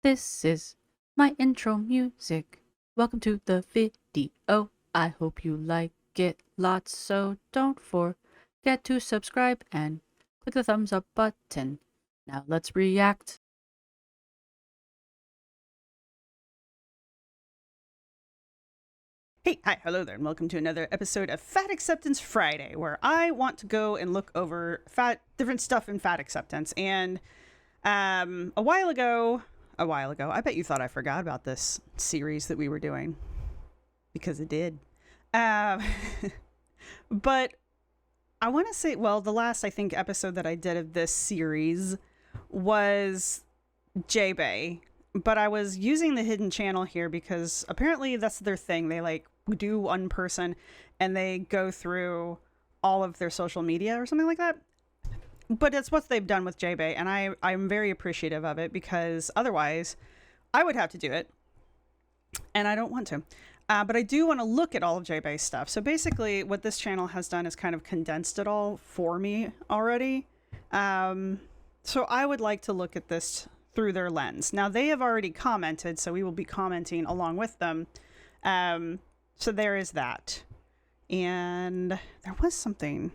This is my intro music. Welcome to the video. I hope you like it lots, so don't forget to subscribe and click the thumbs up button. Now let's react. Hey, hi, hello there, and welcome to another episode of Fat Acceptance Friday, where I want to go and look over different stuff in fat acceptance. And a while ago, I bet you thought I forgot about this series that we were doing, because it did. Um, but I want to say, well, the last, I think, episode that I did of this series was Jade. But I was using the hidden channel here because apparently that's their thing. They like do one person and they go through all of their social media or something like that. But it's what they've done with Jade, and I'm very appreciative of it because otherwise I would have to do it, and I don't want to. But I do want to look at all of Jade's stuff. So basically, what this channel has done is kind of condensed it all for me already. So I would like to look at this through their lens. Now, they have already commented, so we will be commenting along with them. So there is that. And there was something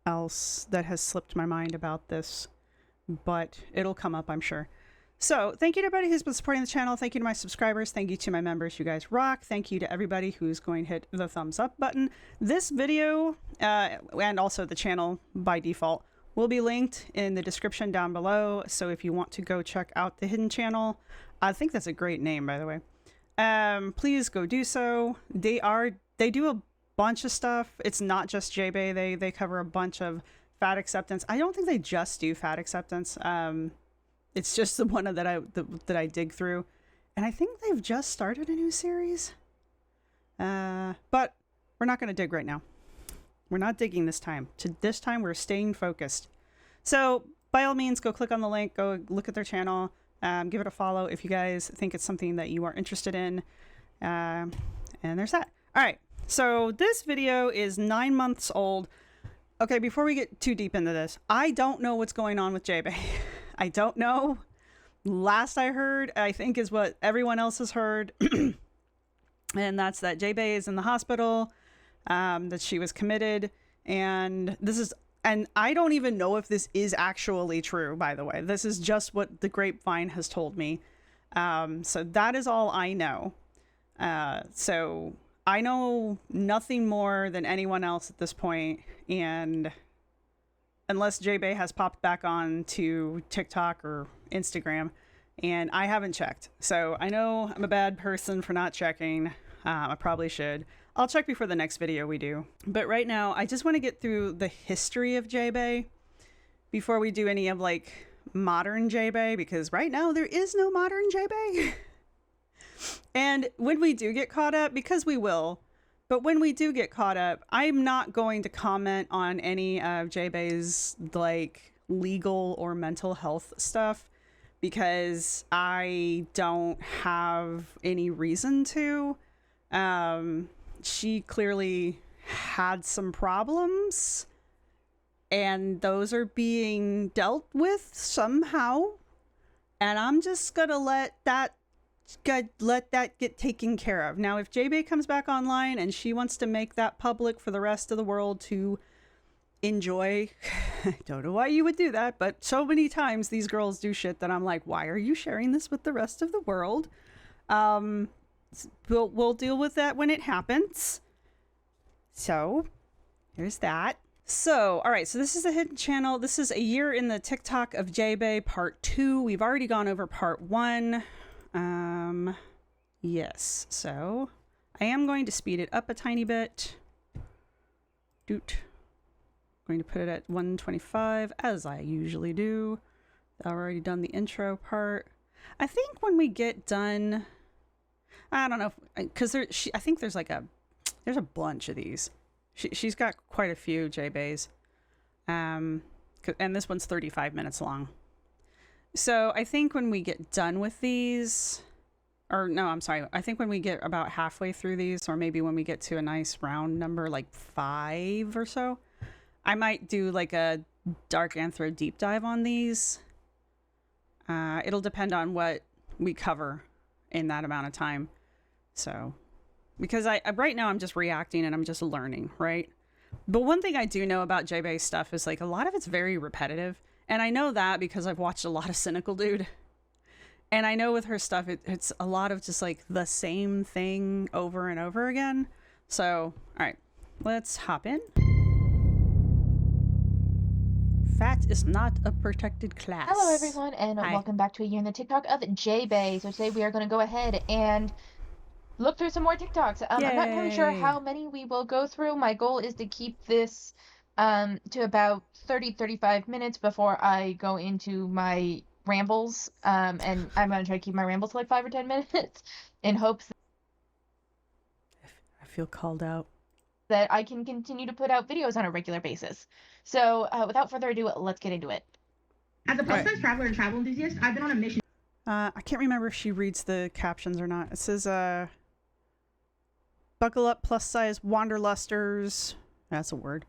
else that has slipped my mind about this, but it'll come up, I'm sure. So thank you to everybody who's been supporting the channel. Thank you to my subscribers. Thank you to my members. You guys rock. Thank you to everybody who's going to hit the thumbs up button. This video, and also the channel by default, will be linked in the description down below. So if you want to go check out the hidden channel, I think that's a great name, by the way. Please go do so. They do a bunch of stuff. It's not just Jade. They cover a bunch of fat acceptance. I don't think they just do fat acceptance. It's just the one that I dig through, and I think they've just started a new series. But we're not going to dig right now. We're not digging this time. This time, we're staying focused. So, by all means, go click on the link. Go look at their channel. Give it a follow if you guys think it's something that you are interested in. And there's that. All right. So, this video is 9 months old. Okay, before we get too deep into this, I don't know what's going on with Jade. I don't know. Last I heard, I think, is what everyone else has heard. And that's that Jade is in the hospital. That she was committed, and I don't even know if this is actually true, by the way. This is just what the grapevine has told me. So that is all I know. So I know nothing more than anyone else at this point, and unless Jade has popped back on to TikTok or Instagram, and I haven't checked. So I know I'm a bad person for not checking. I probably should. I'll check before the next video we do. But right now, I just want to get through the history of Jade before we do any of like modern Jade, because right now there is no modern Jade. And when we do get caught up, because we will, but when we do get caught up, I'm not going to comment on any of Jade's like legal or mental health stuff because I don't have any reason to. She clearly had some problems, and those are being dealt with somehow. And I'm just gonna let that get taken care of. Now, if Jade comes back online and she wants to make that public for the rest of the world to enjoy, I don't know why you would do that, but so many times these girls do shit that I'm like, why are you sharing this with the rest of the world? We'll deal with that when it happens. So, there's that. So, all right, so this is the hidden channel. This is a year in the TikTok of Jade part 2. We've already gone over part 1. Yes, so I am going to speed it up a tiny bit. Doot. Going to put it at 125, as I usually do. I've already done the intro part. I think when we get done, I don't know, because I think there's a bunch of these. She's got quite a few Jades. And this one's 35 minutes long. So I think when we get done with these, or no, I'm sorry. I think when we get about halfway through these, or maybe when we get to a nice round number, like 5 or so, I might do like a Dark Anthro deep dive on these. It'll depend on what we cover in that amount of time. So, because I right now I'm just reacting and I'm just learning, right? But one thing I do know about J-Bay's stuff is like a lot of it's very repetitive. And I know that because I've watched a lot of Cynical Dude. And I know with her stuff, it's a lot of just like the same thing over and over again. So, all right, let's hop in. Fat is not a protected class. Hello everyone, and Hi. welcome back to a year in the TikTok of J-Bay. So today we are going to go ahead and look through some more TikToks. I'm not entirely sure Yay. how many we will go through. My goal is to keep this to about 30-35 minutes before I go into my rambles. And I'm going to try to keep my rambles to like 5 or 10 minutes in hopes I feel called out. that I can continue to put out videos on a regular basis. So without further ado, let's get into it. As a plus-size traveler and travel enthusiast, I've been on a mission. I can't remember if she reads the captions or not. It says, buckle up, plus-size wanderlusters. That's a word.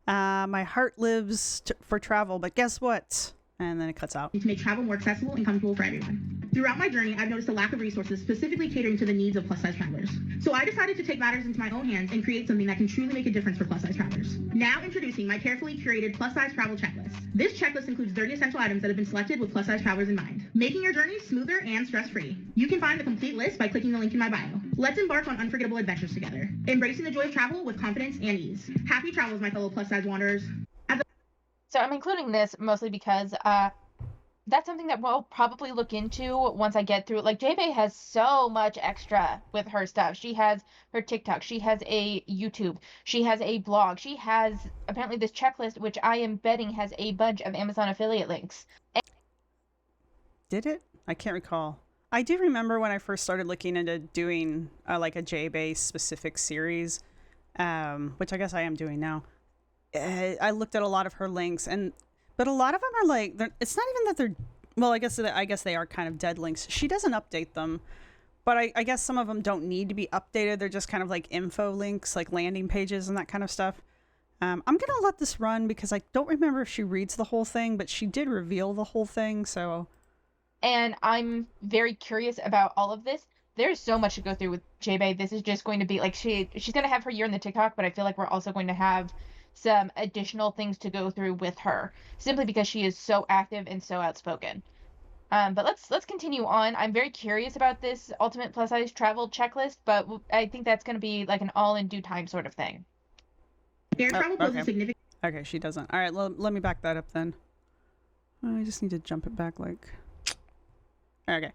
My heart lives for travel, but guess what? And then it cuts out. To make travel more accessible and comfortable for everyone. Throughout my journey, I've noticed a lack of resources specifically catering to the needs of plus-size travelers. So I decided to take matters into my own hands and create something that can truly make a difference for plus-size travelers. Now introducing my carefully curated plus-size travel checklist. This checklist includes 30 essential items that have been selected with plus-size travelers in mind, making your journey smoother and stress-free. You can find the complete list by clicking the link in my bio. Let's embark on unforgettable adventures together, embracing the joy of travel with confidence and ease. Happy travels, my fellow plus-size wanderers. So I'm including this mostly because that's something that we'll probably look into once I get through. Like, J-Bay has so much extra with her stuff. She has her TikTok. She has a YouTube. She has a blog. She has apparently this checklist, which I am betting has a bunch of Amazon affiliate links. Did it? I can't recall. I do remember when I first started looking into doing like a J-Bay specific series, which I guess I am doing now. I looked at a lot of her links, but a lot of them are like, it's not even that they're, well, I guess they are kind of dead links. She doesn't update them, but I guess some of them don't need to be updated. They're just kind of like info links, like landing pages and that kind of stuff. I'm gonna let this run because I don't remember if she reads the whole thing, but she did reveal the whole thing, so. And I'm very curious about all of this. There's so much to go through with J-Bay. This is just going to be like, she's going to have her year in the TikTok, but I feel like we're also going to have some additional things to go through with her, simply because she is so active and so outspoken. But let's continue on. I'm very curious about this ultimate plus size travel checklist, but I think that's going to be like an all in due time sort of thing. Air travel poses significant. Okay, she doesn't. All right, let me back that up then. I just need to jump it back like. Okay,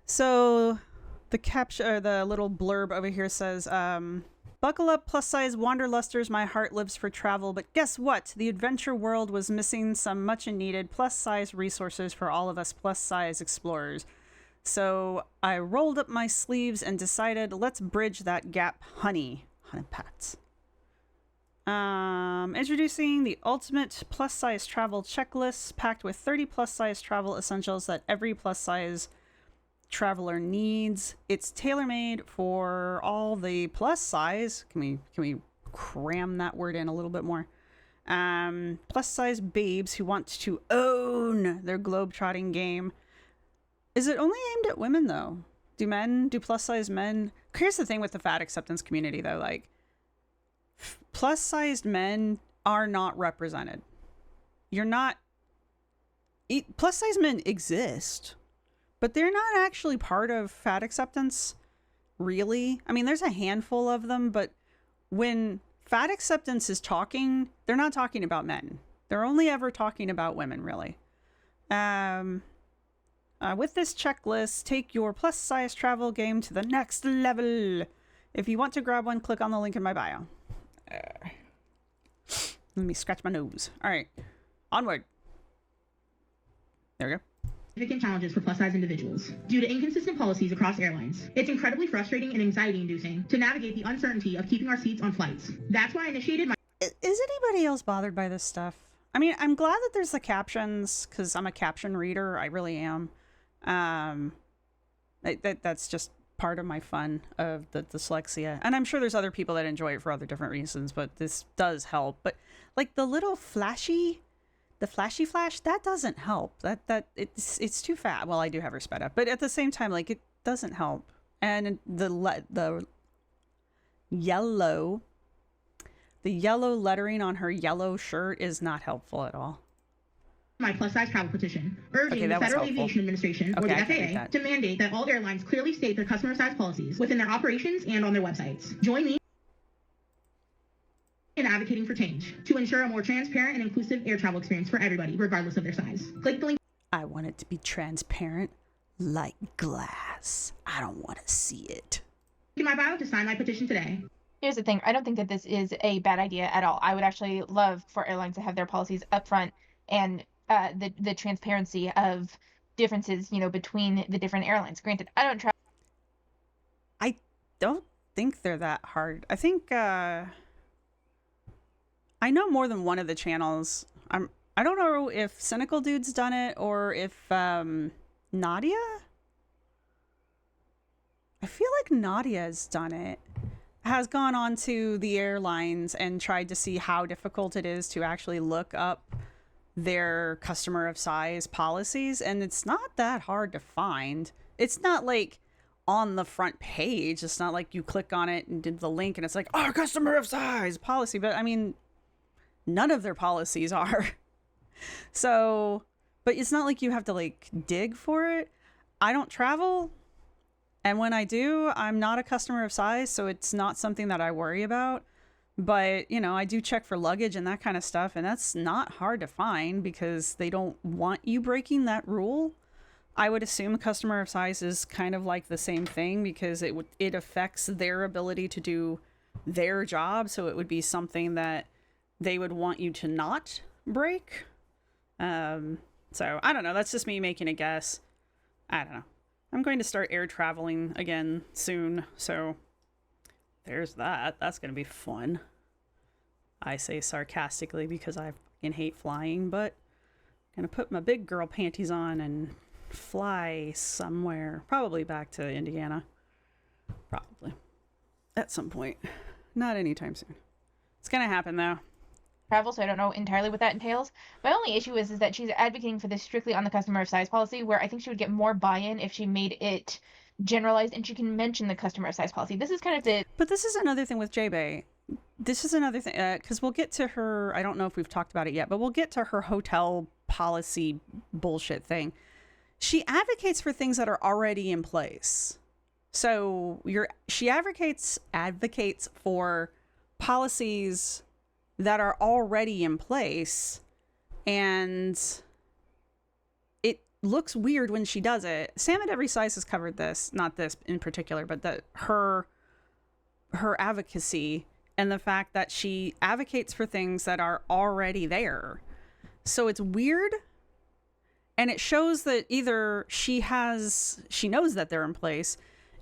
so the caption, or the little blurb over here says, buckle up, plus-size wanderlusters, my heart lives for travel, but guess what? The adventure world was missing some much-needed plus-size resources for all of us plus-size explorers. So I rolled up my sleeves and decided, let's bridge that gap, honey pats. Introducing the ultimate plus-size travel checklist, packed with 30 plus-size travel essentials that every plus-size traveler needs. It's tailor-made for all the plus size. Can we cram that word in a little bit more? Plus size babes who want to own their globe-trotting game. Is it only aimed at women though? Do plus size men? Here's the thing with the fat acceptance community though, like plus sized men are not represented. Plus size men exist, but they're not actually part of fat acceptance, really. I mean, there's a handful of them, but when fat acceptance is talking, they're not talking about men. They're only ever talking about women, really. With this checklist, take your plus-size travel game to the next level. If you want to grab one, click on the link in my bio. Let me scratch my nose. All right, onward. There we go. Significant challenges for plus-size individuals due to inconsistent policies across airlines. It's incredibly frustrating and anxiety-inducing to navigate the uncertainty of keeping our seats on flights. That's why I initiated my... Is anybody else bothered by this stuff? I mean, I'm glad that there's the captions, because I'm a caption reader. I really am. That's just part of my fun of the dyslexia. And I'm sure there's other people that enjoy it for other different reasons, but this does help. But, like, the little flashy the flashy flash, that doesn't help. That it's too fast. Well, I do have her sped up, but at the same time, like, it doesn't help. And the yellow lettering on her yellow shirt is not helpful at all. My plus size travel petition, urging the that was Federal helpful. Aviation Administration, or Okay, I the can read FAA, that. to mandate that all airlines clearly state their customer size policies within their operations and on their websites. Join me in advocating for change to ensure a more transparent and inclusive air travel experience for everybody, regardless of their size. Click the link I want it to be transparent like glass. I don't want to see it. in my bio to sign my petition today. Here's the thing. I don't think that this is a bad idea at all. I would actually love for airlines to have their policies upfront and the transparency of differences, between the different airlines. Granted, I don't travel. I don't think they're that hard. I think I know more than one of the channels. I don't know if Cynical Dude's done it or if Nadia. I feel like Nadia's done it. Has gone on to the airlines and tried to see how difficult it is to actually look up their customer of size policies, and it's not that hard to find. It's not like on the front page. It's not like you click on it and did the link and it's like our customer of size policy, but I mean, none of their policies are. So, but it's not like you have to like dig for it. I don't travel, and when I do, I'm not a customer of size, so it's not something that I worry about. But, I do check for luggage and that kind of stuff, and that's not hard to find because they don't want you breaking that rule. I would assume customer of size is kind of like the same thing because it affects their ability to do their job, so it would be something that they would want you to not break. So I don't know. That's just me making a guess. I don't know. I'm going to start air traveling again soon, so there's that. That's going to be fun. I say sarcastically because I fucking hate flying, but I'm going to put my big girl panties on and fly somewhere. Probably back to Indiana. Probably. At some point. Not anytime soon. It's going to happen, though. Travel, so I don't know entirely what that entails. My only issue is that she's advocating for this strictly on the customer of size policy, where I think she would get more buy-in if she made it generalized and she can mention the customer of size policy. This is kind of the... But this is another thing with Jade. This is another thing, because we'll get to her, I don't know if we've talked about it yet, but we'll get to her hotel policy bullshit thing. She advocates for things that are already in place. So she advocates for policies that are already in place, and it looks weird when she does it. Sam at Every Size has covered this, not this in particular, but her advocacy and the fact that she advocates for things that are already there. So it's weird, and it shows that either she knows that they're in place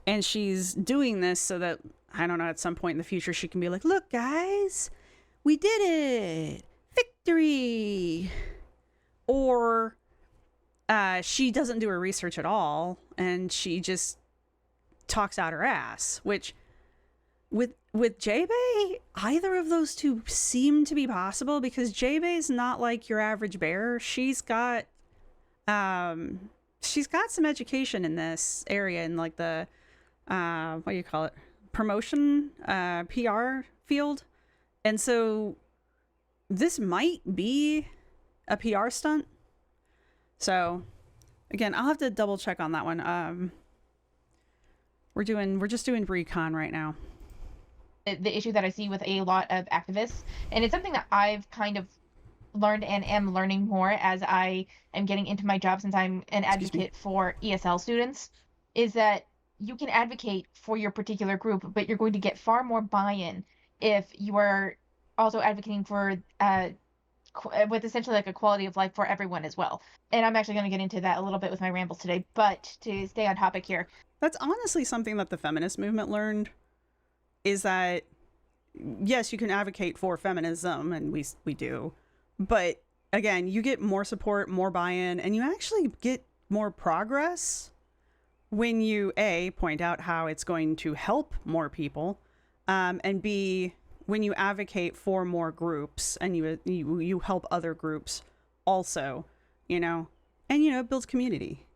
and she's doing this so that, I don't know, at some point in the future she can be like, look guys, we did it, victory. Or she doesn't do her research at all and she just talks out her ass, which with Jade, either of those two seem to be possible, because Jade's not like your average bear. She's got some education in this area, in like the what do you call it, promotion, PR field. And so this might be a PR stunt. So again, I'll have to double check on that one. We're just doing recon right now. The issue that I see with a lot of activists, and it's something that I've kind of learned and am learning more as I am getting into my job, since I'm an advocate for ESL students, is that you can advocate for your particular group, but you're going to get far more buy-in if you are also advocating for with essentially like a quality of life for everyone as well. And I'm actually going to get into that a little bit with my rambles today, but to stay on topic here. That's honestly something that the feminist movement learned, is that yes, you can advocate for feminism, and we do, but again, you get more support, more buy-in, and you actually get more progress when you A, point out how it's going to help more people, and B, when you advocate for more groups and you help other groups also, you know, and, you know, it builds community.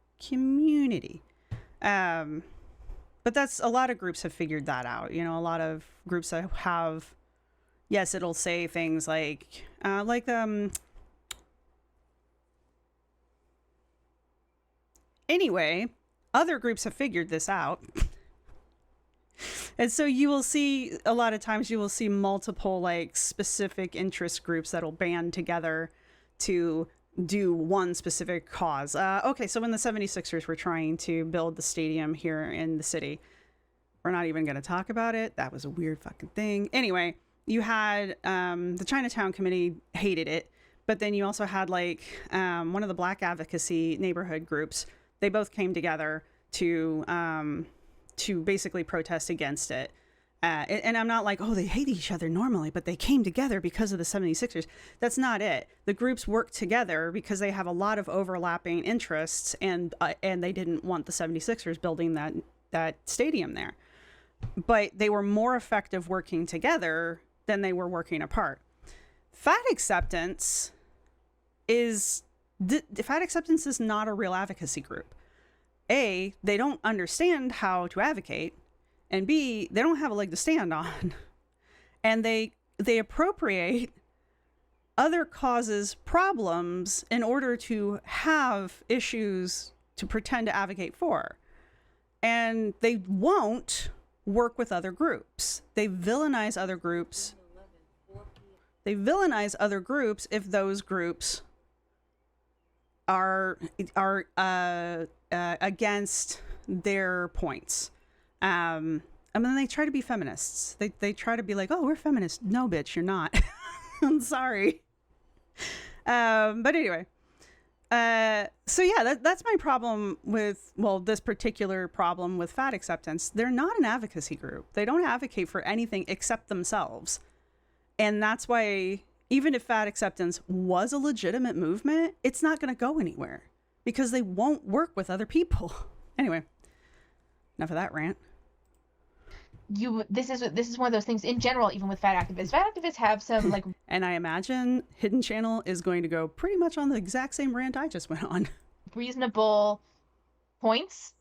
But that's, a lot of groups have figured that out. You know, a lot of groups that have, yes, it'll say things like anyway, other groups have figured this out. And so you will see, a lot of times you will see multiple like specific interest groups that'll band together to do one specific cause. Okay, so when the 76ers were trying to build the stadium here in the city, we're not even going to talk about it. That was a weird fucking thing. Anyway, you had the Chinatown Committee hated it, but then you also had like one of the Black advocacy neighborhood groups. They both came together to basically protest against it. And I'm not like, oh, they hate each other normally, but they came together because of the 76ers. That's not it. The groups worked together because they have a lot of overlapping interests, and they didn't want the 76ers building that stadium there. But they were more effective working together than they were working apart. Fat acceptance is not a real advocacy group. A, they don't understand how to advocate, and B, they don't have a leg to stand on. And they appropriate other causes' problems in order to have issues to pretend to advocate for. And they won't work with other groups. They villainize other groups. They villainize other groups if those groups are against their points. And then they try to be feminists. They try to be like, oh, we're feminists. No, bitch, you're not. I'm sorry. But anyway, so yeah, that's my problem with, well, this particular problem with fat acceptance. They're not an advocacy group. They don't advocate for anything except themselves. And that's why, even if fat acceptance was a legitimate movement, it's not going to go anywhere because they won't work with other people. Anyway, enough of that rant. This is one of those things in general, even with fat activists. Fat activists have some like and I imagine Hidden Channel is going to go pretty much on the exact same rant I just went on. Reasonable points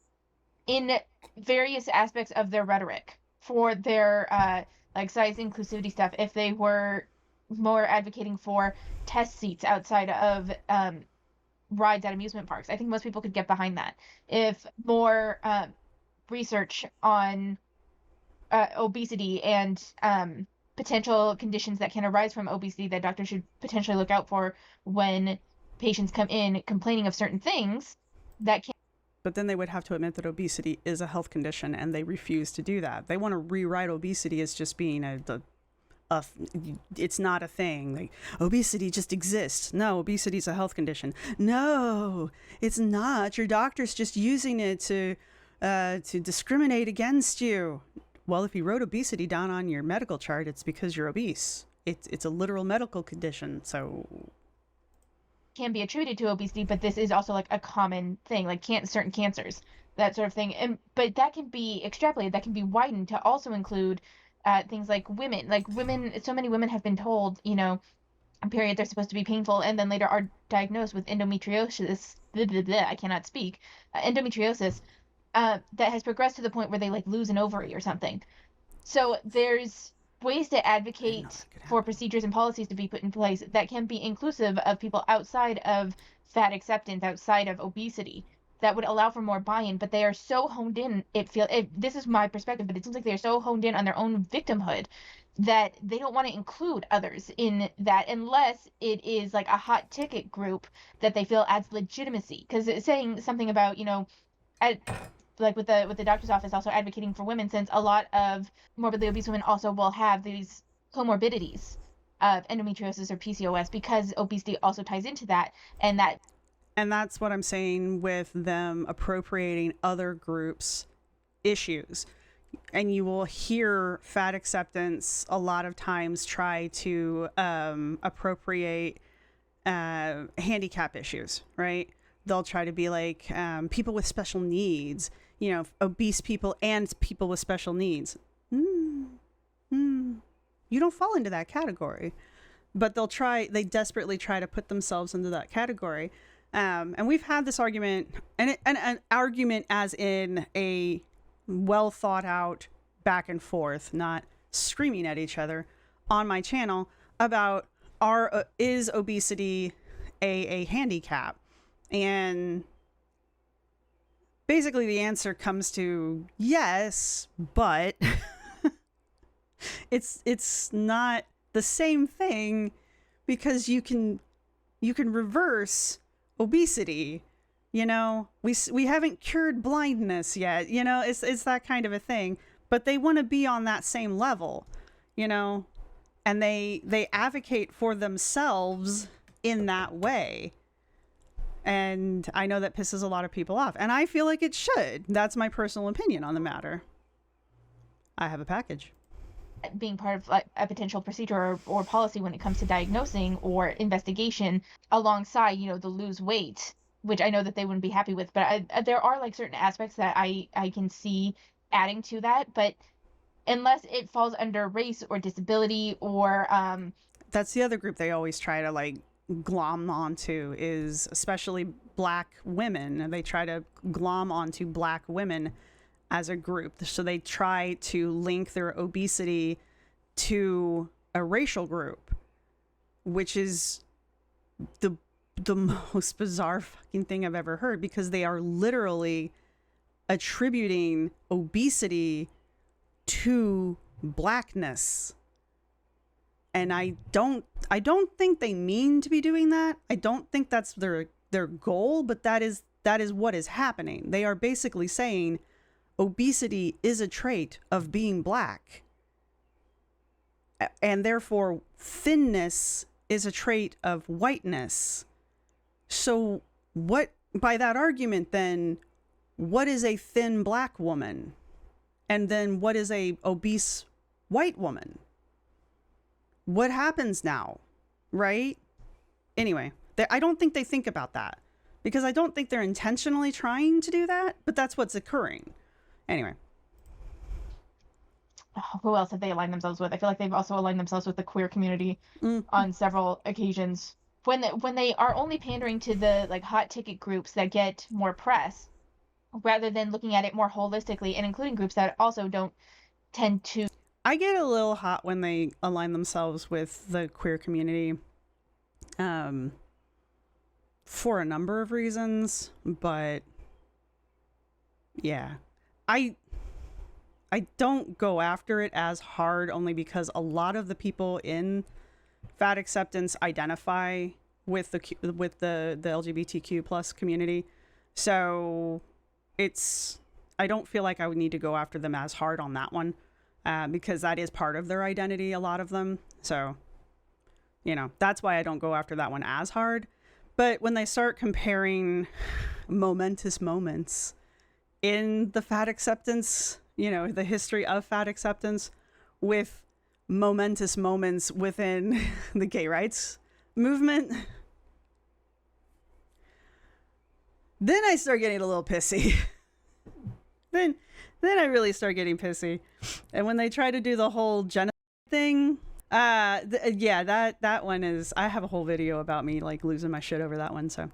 in various aspects of their rhetoric for their like size inclusivity stuff. If they were more advocating for test seats outside of rides at amusement parks, I think most people could get behind that. If more research on obesity and potential conditions that can arise from obesity that doctors should potentially look out for when patients come in complaining of certain things that can. But then they would have to admit that obesity is a health condition, and they refuse to do that. They want to rewrite obesity as just being it's not a thing. Like, obesity just exists. No, obesity is a health condition. No, it's not. Your doctor's just using it to discriminate against you. Well, if you wrote obesity down on your medical chart, it's because you're obese. It's a literal medical condition, so can be attributed to obesity, but this is also like a common thing, like certain cancers, that sort of thing. But that can be extrapolated, that can be widened to also include things like women. Like women, so many women have been told, you know, periods are supposed to be painful, and then later are diagnosed with endometriosis. I cannot speak. Endometriosis. That has progressed to the point where they like lose an ovary or something. So there's ways to advocate for procedures and policies to be put in place that can be inclusive of people outside of fat acceptance, outside of obesity, that would allow for more buy-in. But they are so honed in, this is my perspective, but it seems like they're so honed in on their own victimhood that they don't want to include others in that unless it is like a hot ticket group that they feel adds legitimacy. Because it's saying something about, you know, like with the doctor's office also advocating for women, since a lot of morbidly obese women also will have these comorbidities of endometriosis or PCOS, because obesity also ties into that. And that's what I'm saying with them appropriating other groups' issues. And you will hear fat acceptance a lot of times try to appropriate handicap issues, right? They'll try to be like people with special needs, you know, obese people and people with special needs. You don't fall into that category. but they desperately try to put themselves into that category. And we've had this argument, and an argument as in a well thought out back and forth, not screaming at each other, on my channel about is obesity a handicap? And basically the answer comes to yes, but it's not the same thing, because you can reverse obesity. You know, we haven't cured blindness yet. You know, it's that kind of a thing. But they want to be on that same level, you know, and they advocate for themselves in that way. And I know that pisses a lot of people off, and I feel like it should. That's my personal opinion on the matter. I have a package. Being part of like a potential procedure or policy when it comes to diagnosing or investigation, alongside, you know, the lose weight, which I know that they wouldn't be happy with, but there are like certain aspects that I can see adding to that, but unless it falls under race or disability or that's the other group they always try to like glom onto, is especially black women. And they try to glom onto black women as a group. So they try to link their obesity to a racial group, which is the most bizarre fucking thing I've ever heard, because they are literally attributing obesity to blackness. And I don't think they mean to be doing that. I don't think that's their goal, but that is what is happening. They are basically saying obesity is a trait of being black, and therefore thinness is a trait of whiteness. So what, by that argument, then what is a thin black woman? And then what is a obese white woman? What happens now, right? Anyway, I don't think they think about that, because I don't think they're intentionally trying to do that, but that's what's occurring. Anyway. Who else have they aligned themselves with? I feel like they've also aligned themselves with the queer community on several occasions. When they are only pandering to the like hot ticket groups that get more press, rather than looking at it more holistically and including groups that also don't tend to. I get a little hot when they align themselves with the queer community, for a number of reasons, but yeah, I don't go after it as hard, only because a lot of the people in fat acceptance identify with the LGBTQ plus community, so I don't feel like I would need to go after them as hard on that one, because that is part of their identity, a lot of them. So, you know, that's why I don't go after that one as hard. But when they start comparing momentous moments in the fat acceptance, you know, the history of fat acceptance, with momentous moments within the gay rights movement, then I start getting a little pissy. then I really start getting pissy. And when they try to do the whole genocide thing, yeah, that one is, I have a whole video about me like losing my shit over that one, so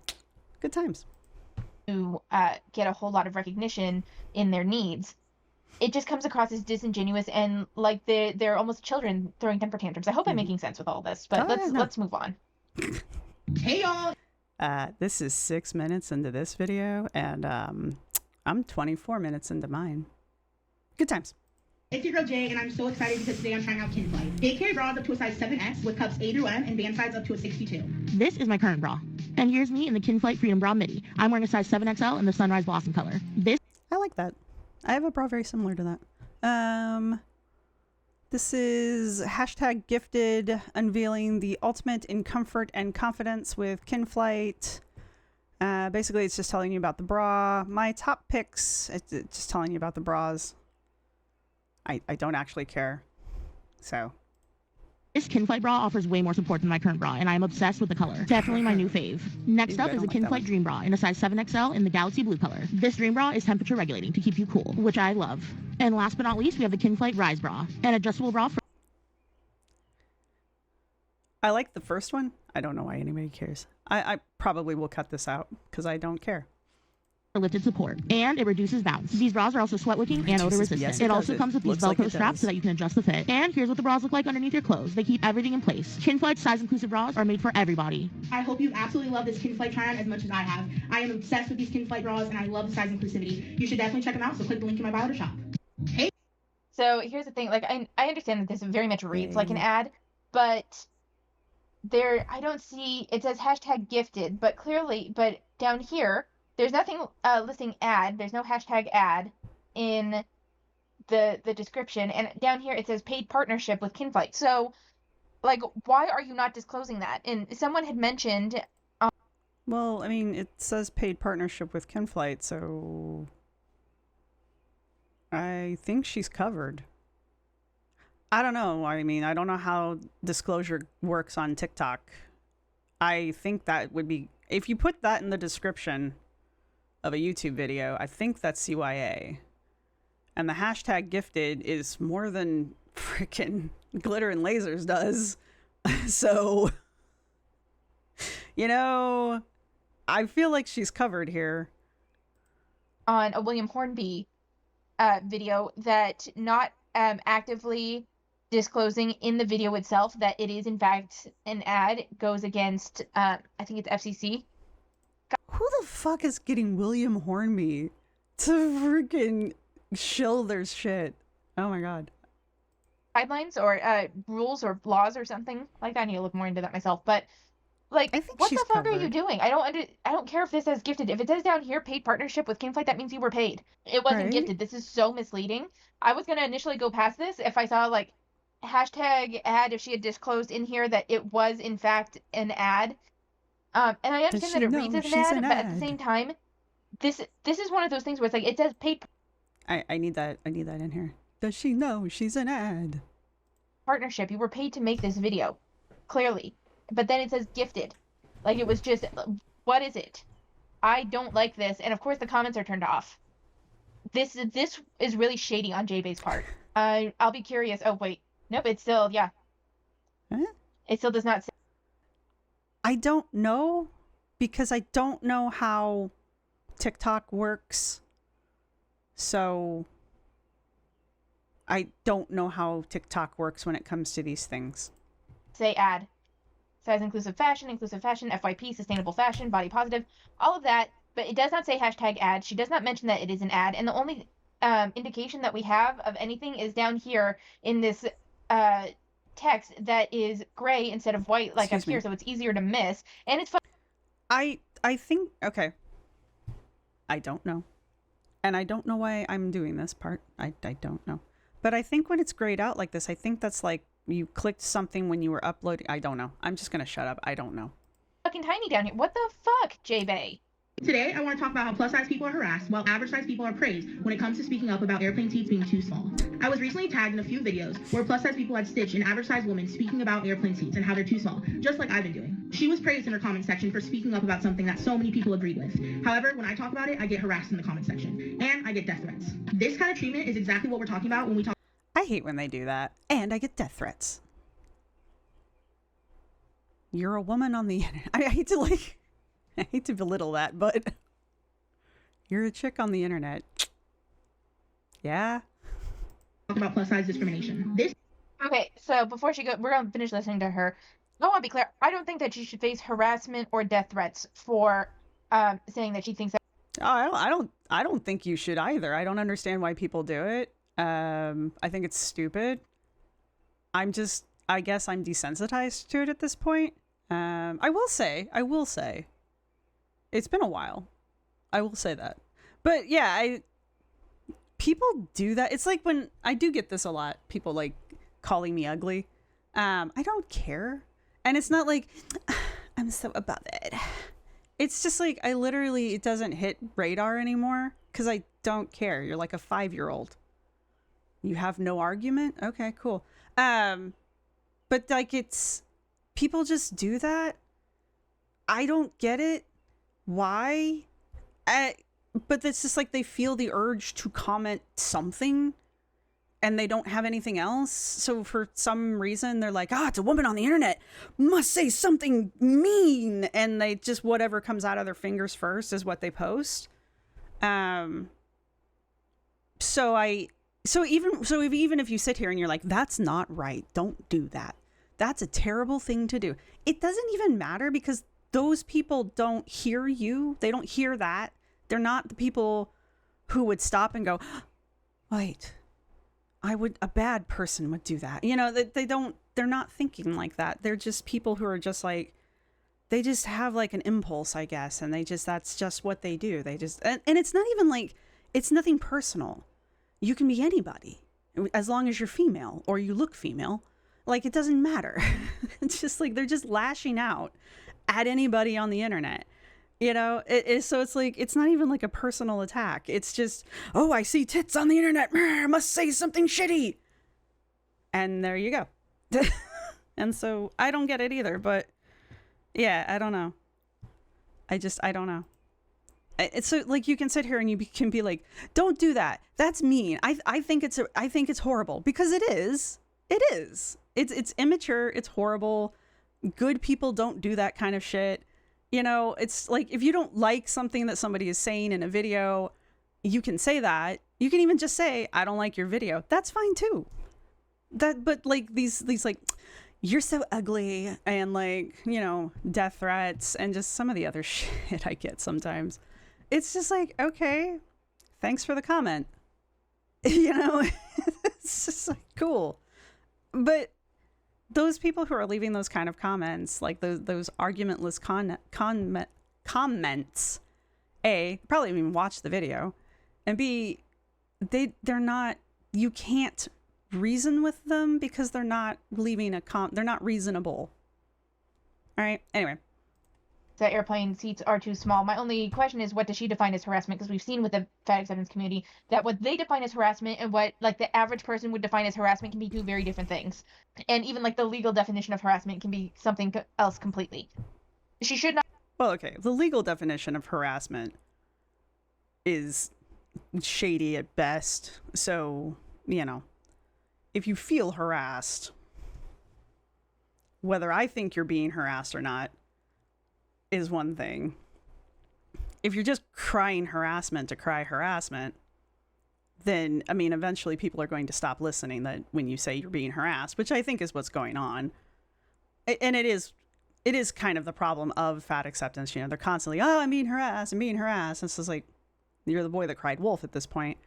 good times. To get a whole lot of recognition in their needs, it just comes across as disingenuous and like they're almost children throwing temper tantrums. I hope I'm making sense with all this, but let's move on. Hey y'all! This is 6 minutes into this video, and I'm 24 minutes into mine. Good times. It's your girl Jade, and I'm so excited because today I'm trying out Kinflight. They carry bras up to a size 7X with cups A through M and band size up to a 62. This is my current bra. And here's me in the Kinflight Freedom Bra Midi. I'm wearing a size 7XL in the Sunrise Blossom color. I like that. I have a bra very similar to that. This is #gifted, unveiling the ultimate in comfort and confidence with Kinflight. Basically, it's just telling you about the bra. My top picks, it's just telling you about the bras. I don't actually care. So. This Kinflight bra offers way more support than my current bra, and I am obsessed with the color. Definitely my new fave. Next up is the Kinflight Dream Bra in a size 7XL in the Galaxy Blue color. This Dream Bra is temperature regulating to keep you cool, which I love. And last but not least, we have the Kinflight Rise Bra, an adjustable bra for... I like the first one. I don't know why anybody cares. I probably will cut this out because I don't care. lifted support, and it reduces bounce. These bras are also sweat wicking and odor resistant. Yes, it it also does. comes with these Looks like Velcro it straps does. so that you can adjust the fit. And here's what the bras look like underneath your clothes. They keep everything in place. Kinflight size inclusive bras are made for everybody. I hope you absolutely love this Kinflight try-on as much as I have. I am obsessed with these Kinflight bras, and I love the size inclusivity. You should definitely check them out, so click the link in my bio to shop. Hey. So here's the thing, like I understand that this very much reads like an ad, but I don't see, it says hashtag gifted, but down here, there's nothing listing ad, there's no hashtag ad in the description, and down here it says paid partnership with Kinflight. So, like, why are you not disclosing that? And someone had mentioned... Well, I mean, it says paid partnership with Kinflight, so... I think she's covered. I don't know. I mean, I don't know how disclosure works on TikTok. I think that would be... If you put that in the description of a YouTube video, I think that's CYA. And the hashtag gifted is more than freaking glitter and lasers does. So, you know, I feel like she's covered here. On a William Hornby video that not actively disclosing in the video itself that it is in fact an ad goes against I think it's FCC. Who the fuck is getting William Hornby to freaking shill their shit? Oh my god. Guidelines or rules or laws or something like that. I need to look more into that myself, but like, I think what she's the fuck are you covered. doing? I don't care if this says gifted. If it says down here paid partnership with Kinflight, that means you were paid. It wasn't Right. gifted. This is so misleading. I was gonna initially go past this if I saw like hashtag ad, if she had disclosed in here that it was in fact an ad. And I understand that it reads as an ad, but at the same time, this is one of those things where it's like it says paid I need that in here. Does she know she's an ad? partnership. You were paid to make this video, clearly. But then it says gifted. Like, it was just, what is it? I don't like this. And of course the comments are turned off. This is really shady on Jade's part. I'll be curious. Oh, wait. Nope, it's still, yeah. Huh? It still does not say. I don't know, because I don't know how TikTok works. So I don't know how TikTok works when it comes to these things. Say ad. Size inclusive fashion, FYP, sustainable fashion, body positive, all of that, but it does not say hashtag ad. She does not mention that it is an ad, and the only indication that we have of anything is down here in this text that is gray instead of white, like up here, so it's easier to miss, and it's I think, okay, I don't know, and I don't know why I'm doing this part. I don't know, but I think when it's grayed out like this, I think that's like you clicked something when you were uploading. I don't know. I'm just gonna shut up. I don't know. fucking tiny down here. What the fuck, J-Bay? Today, I want to talk about how plus-size people are harassed while average-size people are praised when it comes to speaking up about airplane seats being too small. I was recently tagged in a few videos where plus-size people had stitched an average-size woman speaking about airplane seats and how they're too small, just like I've been doing. She was praised in her comment section for speaking up about something that so many people agreed with. However, when I talk about it, I get harassed in the comment section, and I get death threats. This kind of treatment is exactly what we're talking about when we talk. I hate when they do that, and I get death threats. You're a woman on the internet. I hate to belittle that, but you're a chick on the internet. Yeah. Talk about plus-size discrimination. Okay, so before she goes, we're gonna finish listening to her. I want to be clear. I don't think that she should face harassment or death threats for saying that she thinks that. Oh, I don't think you should either. I don't understand why people do it. I think it's stupid. I guess I'm desensitized to it at this point. I will say, it's been a while. I will say that. But yeah, people do that. It's like when I do get this a lot. People like calling me ugly. I don't care. And it's not like I'm so above it. It's just like it doesn't hit radar anymore because I don't care. You're like a 5-year-old. You have no argument? Okay, cool. But like people just do that. I don't get it. Why? But it's just like they feel the urge to comment something. and they don't have anything else. So for some reason, they're like, it's a woman on the internet, must say something mean. And they just, whatever comes out of their fingers first is what they post. So even if you sit here and you're like, that's not right, don't do that, that's a terrible thing to do, it doesn't even matter, because those people don't hear you. They don't hear that. They're not the people who would stop and go, wait, a bad person would do that. They're not thinking like that. They're just people who are just like, they just have like an impulse, I guess. And that's just what they do. They just, and it's not even like, it's nothing personal. You can be anybody as long as you're female or you look female. Like, it doesn't matter. It's just like, they're just lashing out at anybody on the internet. So it's like, it's not even like a personal attack. It's just, I see tits on the internet, must say something shitty. And there you go. And so I don't get it either, but yeah, I don't know. I don't know. It's so, like, you can sit here and you can be like, don't do that, that's mean. I think it's horrible, because it is. It's immature. It's horrible. Good people don't do that kind of shit. It's like, if you don't like something that somebody is saying in a video, you can say that. You can even just say, I don't like your video. That's fine too. But like these like, you're so ugly, and like, death threats and just some of the other shit I get sometimes. It's just like, okay, thanks for the comment. It's just like, cool. But those people who are leaving those kind of comments, like those argumentless comments, A, probably even watch the video, and B, they're not, you can't reason with them, because they're not leaving they're not reasonable. All right. Anyway. That airplane seats are too small. My only question is, what does she define as harassment? Because we've seen with the fat acceptance community that what they define as harassment and what like the average person would define as harassment can be two very different things. And even like the legal definition of harassment can be something else completely. She should not. Well, okay. The legal definition of harassment is shady at best. So, if you feel harassed, whether I think you're being harassed or not is one thing. If you're just crying harassment to cry harassment, then, I mean, eventually people are going to stop listening that when you say you're being harassed, which I think is what's going on. And it is kind of the problem of fat acceptance. They're constantly, I'm being harassed. And it's just like, you're the boy that cried wolf at this point.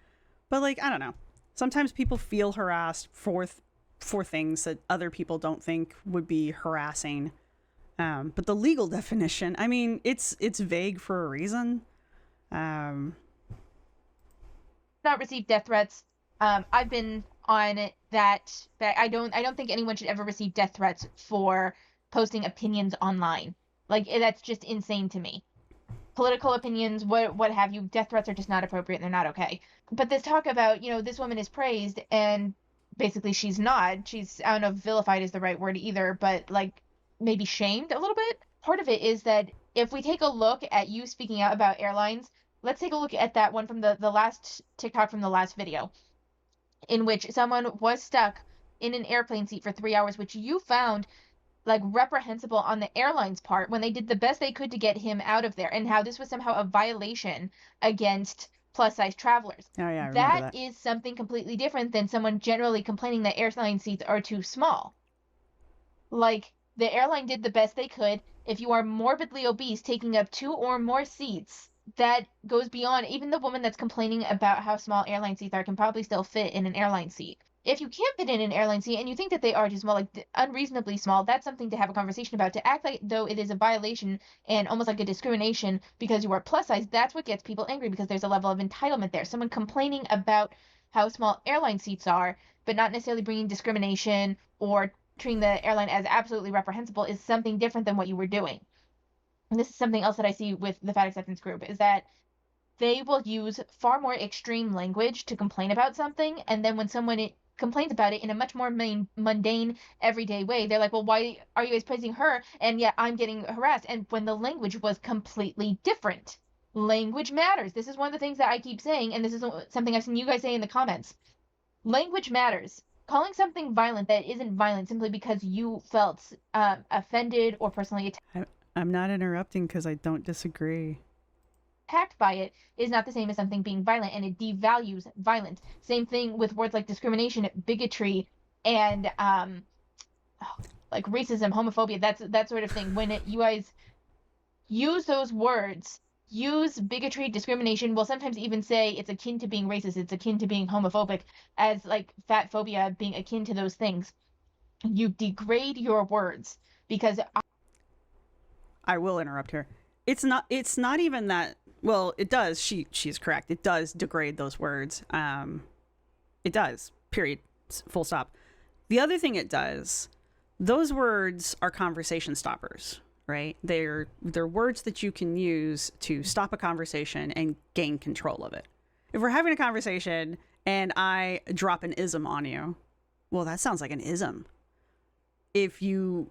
But like, I don't know. Sometimes people feel harassed for things that other people don't think would be harassing. But the legal definition, I mean, it's vague for a reason. Not receive death threats. I've been on that I don't think anyone should ever receive death threats for posting opinions online. Like, that's just insane to me. Political opinions, what have you, death threats are just not appropriate. They're not okay. But this talk about, this woman is praised and basically she's not. She's, I don't know if vilified is the right word either, but like, maybe shamed a little bit. Part of it is that if we take a look at you speaking out about airlines, let's take a look at that one from the last TikTok from the last video, in which someone was stuck in an airplane seat for 3 hours, which you found like reprehensible on the airline's part when they did the best they could to get him out of there, and how this was somehow a violation against plus size travelers. Oh yeah, I remember that is something completely different than someone generally complaining that airline seats are too small. Like, the airline did the best they could. If you are morbidly obese, taking up 2 or more seats, that goes beyond. Even the woman that's complaining about how small airline seats are can probably still fit in an airline seat. If you can't fit in an airline seat and you think that they are too small, like unreasonably small, that's something to have a conversation about. To act like though it is a violation and almost like a discrimination because you are plus size, that's what gets people angry, because there's a level of entitlement there. Someone complaining about how small airline seats are, but not necessarily bringing discrimination or treating the airline as absolutely reprehensible, is something different than what you were doing. And this is something else that I see with the fat acceptance group, is that they will use far more extreme language to complain about something, and then when someone complains about it in a much more mundane, everyday way, they're like, well, why are you guys praising her? And yet I'm getting harassed. And when the language was completely different. Language matters. This is one of the things that I keep saying, and this is something I've seen you guys say in the comments. Language matters. Calling something violent that isn't violent simply because you felt offended or personally I'm not interrupting because I don't disagree. attacked by it is not the same as something being violent, and it devalues violence. Same thing with words like discrimination, bigotry, and like racism, homophobia, that sort of thing. When you guys use those words, use bigotry, discrimination, will sometimes even say it's akin to being racist, it's akin to being homophobic, as like fat phobia being akin to those things. You degrade your words because I will interrupt here. It's not even that. Well, it does. She's correct. It does degrade those words. It does. Period. Full stop. The other thing it does, those words are conversation stoppers, right? They're words that you can use to stop a conversation and gain control of it. If we're having a conversation and I drop an ism on you, well, that sounds like an ism. If you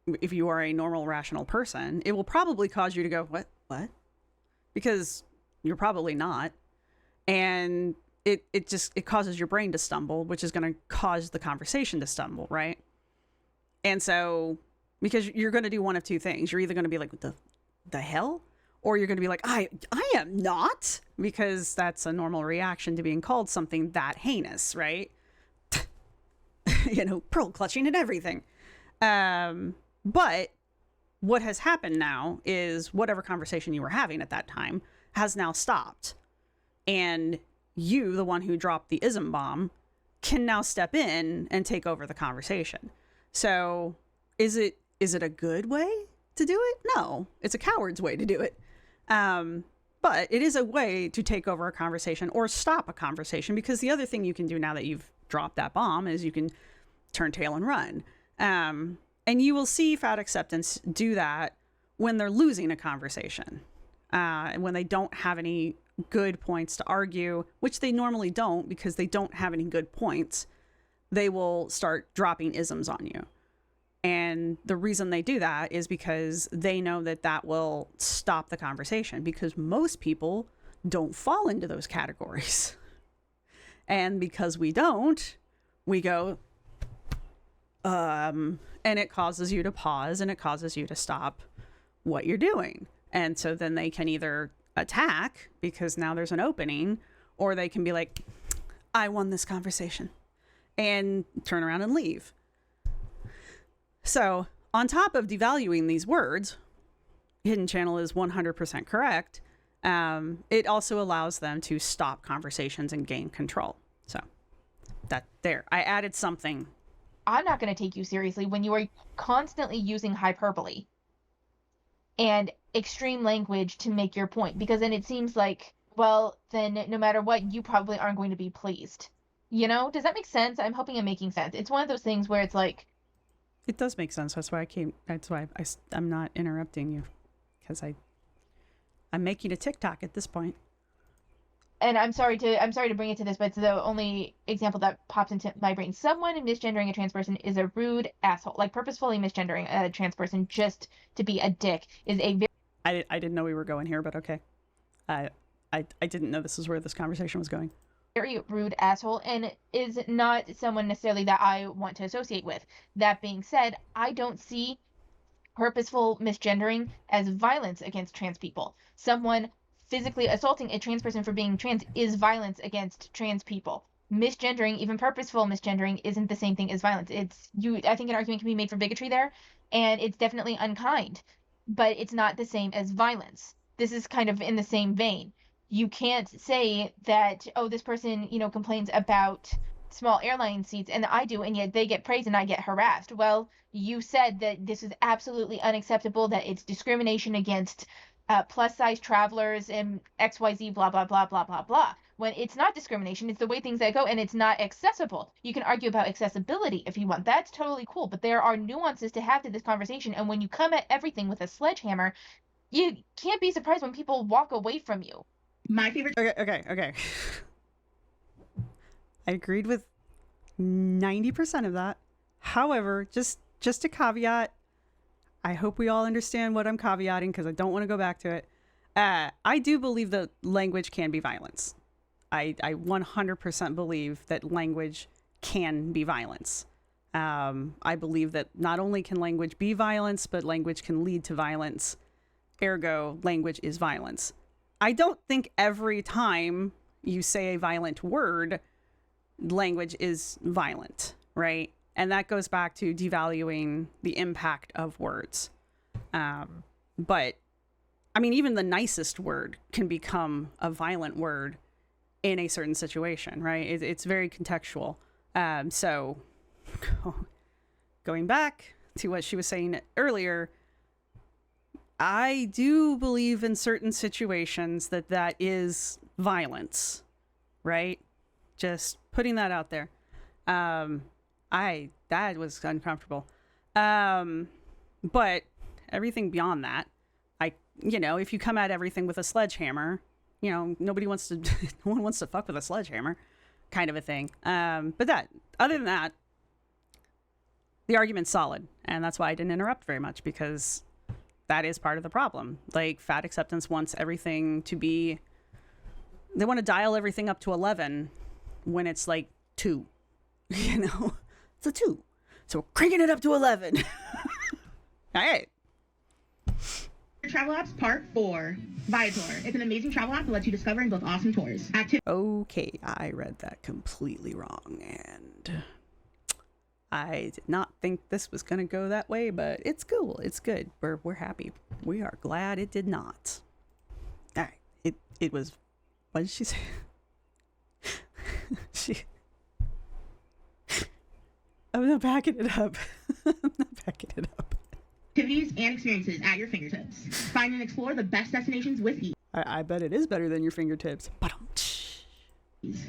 are a normal, rational person, it will probably cause you to go, what? Because you're probably not. And it causes your brain to stumble, which is going to cause the conversation to stumble, right? And so, because you're going to do one of two things. You're either going to be like, what the hell? Or you're going to be like, I am not, because that's a normal reaction to being called something that heinous, right? Pearl clutching and everything. But what has happened now is whatever conversation you were having at that time has now stopped. And you, the one who dropped the ism bomb, can now step in and take over the conversation. So is it a good way to do it? No, it's a coward's way to do it. But it is a way to take over a conversation or stop a conversation, because the other thing you can do now that you've dropped that bomb is you can turn tail and run. And you will see fat acceptance do that when they're losing a conversation, when they don't have any good points to argue, which they normally don't because they don't have any good points. They will start dropping isms on you. And the reason they do that is because they know that will stop the conversation, because most people don't fall into those categories. And because we don't, we go, and it causes you to pause and it causes you to stop what you're doing. And so then they can either attack because now there's an opening, or they can be like, I won this conversation, and turn around and leave. So on top of devaluing these words, Hidden Channel is 100% correct. It also allows them to stop conversations and gain control. So I added something. I'm not going to take you seriously when you are constantly using hyperbole and extreme language to make your point, because then it seems like, well, then no matter what, you probably aren't going to be pleased. Does that make sense? I'm hoping I'm making sense. It's one of those things where it's like, it does make sense. That's why I'm not interrupting you, because I'm making a TikTok at this point. And I'm sorry to bring it to this, but it's the only example that pops into my brain. Someone misgendering a trans person is a rude asshole. Like, purposefully misgendering a trans person just to be a dick is a very... I didn't know we were going here, but okay. I didn't know this is where this conversation was going. Very rude asshole, and is not someone necessarily that I want to associate with. That being said, I don't see purposeful misgendering as violence against trans people. Someone physically assaulting a trans person for being trans is violence against trans people. Misgendering, even purposeful misgendering, isn't the same thing as violence. I think an argument can be made for bigotry there, and it's definitely unkind, but it's not the same as violence. This is kind of in the same vein. You can't say that, oh, this person, complains about small airline seats and I do, and yet they get praised and I get harassed. Well, you said that this is absolutely unacceptable, that it's discrimination against plus size travelers and XYZ, blah, blah, blah, blah, blah, blah. When it's not discrimination, it's the way things that go, and it's not accessible. You can argue about accessibility if you want. That's totally cool, but there are nuances to have to this conversation, and when you come at everything with a sledgehammer, you can't be surprised when people walk away from you. My favorite... Okay. I agreed with 90% of that. However, just a caveat. I hope we all understand what I'm caveating, because I don't want to go back to it. I do believe that language can be violence. I 100% believe that language can be violence. I believe that not only can language be violence, but language can lead to violence. Ergo, language is violence. I don't think every time you say a violent word, language is violent, right? And that goes back to devaluing the impact of words. But I mean, even the nicest word can become a violent word in a certain situation, right? It's very contextual. So going back to what she was saying earlier, I do believe in certain situations that is violence, right? Just putting that out there. That was uncomfortable. But everything beyond that, if you come at everything with a sledgehammer, nobody wants to, no one wants to fuck with a sledgehammer, kind of a thing. But other than that, the argument's solid, and that's why I didn't interrupt very much, because that is part of the problem. Like, fat acceptance wants everything to be, they want to dial everything up to 11 when it's like 2. It's a 2, so we're cranking it up to 11. All right. Travel apps part 4, Viator. It's an amazing travel app that lets you discover and book awesome tours. Okay, I read that completely wrong, and I did not think this was gonna go that way, but it's cool. It's good. We're happy. We are glad it did not. All right. It was. What did she say? I'm not backing it up. Activities and experiences at your fingertips. Find and explore the best destinations with ease. I bet it is better than your fingertips.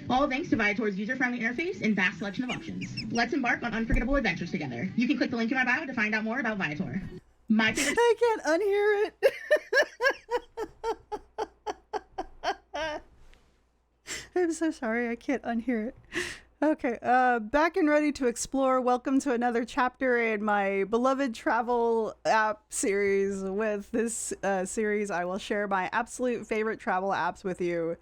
All thanks to Viator's user-friendly interface and vast selection of options. Let's embark on unforgettable adventures together. You can click the link in my bio to find out more about Viator. My favorite. I can't unhear it. I'm so sorry. I can't unhear it. Okay, back and ready to explore. Welcome to another chapter in my beloved travel app series. With this series, I will share my absolute favorite travel apps with you.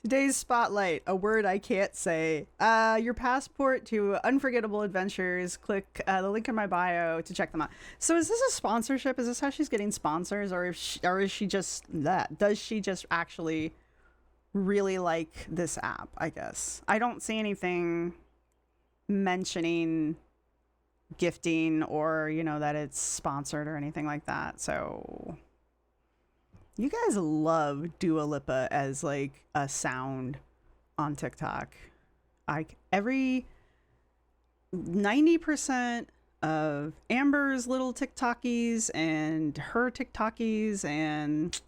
Today's spotlight, a word I can't say. Your passport to unforgettable adventures. Click the link in my bio to check them out. So is this a sponsorship? Is this how she's getting sponsors? Or is she just that? Does she just actually really like this app, I guess? I don't see anything mentioning gifting or, that it's sponsored or anything like that. So you guys love Dua Lipa as like a sound on TikTok. Every 90% of Amber's little TikTokies and her TikTokies and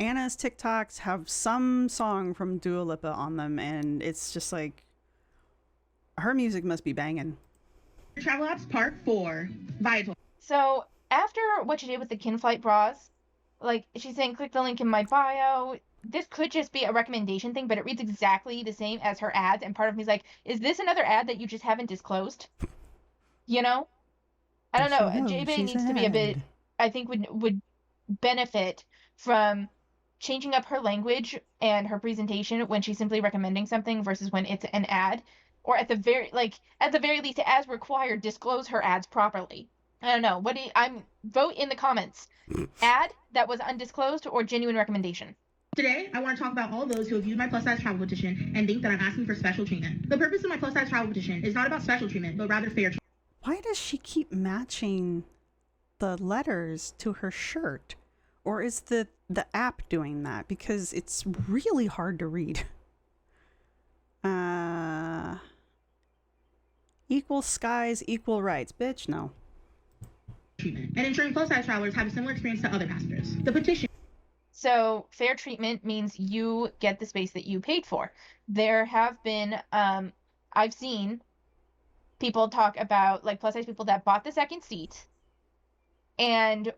Anna's TikToks have some song from Dua Lipa on them, and it's just like, her music must be banging. Travel apps part 4, Viator. So after what she did with the Kinflight bras, like, she's saying click the link in my bio. This could just be a recommendation thing, but it reads exactly the same as her ads, and part of me is like, is this another ad that you just haven't disclosed? I don't know. Jade needs to be a bit, I think would benefit from changing up her language and her presentation when she's simply recommending something versus when it's an ad, or at the very least, as required, disclose her ads properly. I don't know. Vote in the comments. Ad that was undisclosed or genuine recommendation. Today, I want to talk about all those who have viewed my plus-size travel petition and think that I'm asking for special treatment. The purpose of my plus-size travel petition is not about special treatment, but rather fair treatment. Why does she keep matching the letters to her shirt? Or is the app doing that? Because it's really hard to read. Equal skies, equal rights. Bitch, no. And ensuring plus-size travelers have a similar experience to other passengers. The petition. So fair treatment means you get the space that you paid for. There have been, I've seen people talk about, like, plus-size people that bought the second seat, and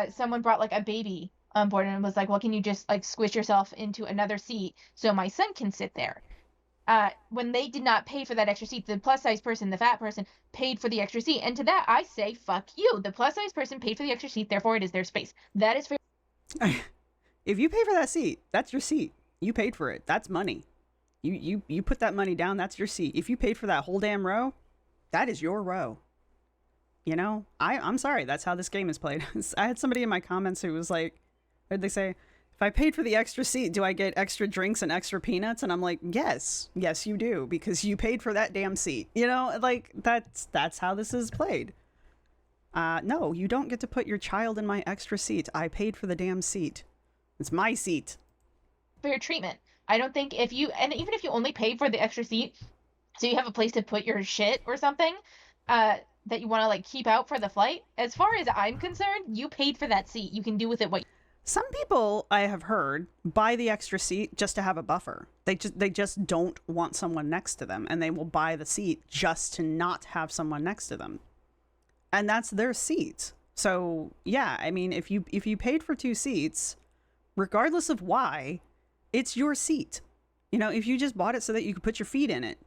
someone brought like a baby on board and was like, well, can you just like squish yourself into another seat so my son can sit there? When they did not pay for that extra seat, the plus size person, the fat person, paid for the extra seat. And to that I say, fuck you. The plus size person paid for the extra seat, therefore it is their space. That is fair. If you pay for that seat, that's your seat. You paid for it. That's money. You put that money down, that's your seat. If you paid for that whole damn row, that is your row. You know, I'm sorry, that's how this game is played. I had somebody in my comments who was like, what did they say? If I paid for the extra seat, do I get extra drinks and extra peanuts? And I'm like, yes, you do, because you paid for that damn seat. You know, like that's how this is played. No, you don't get to put your child in my extra seat. I paid for the damn seat. It's my seat. Fair treatment. I don't think if you, and even if you only pay for the extra seat, so you have a place to put your shit or something, that you want to like keep out for the flight, as far as I'm concerned, you paid for that seat. You can do with it what. Some people, I have heard, buy the extra seat just to have a buffer. They just don't want someone next to them, and they will buy the seat just to not have someone next to them. And that's their seat. So, yeah, I mean, if you paid for 2 seats, regardless of why, it's your seat. You know, if you just bought it so that you could put your feet in it,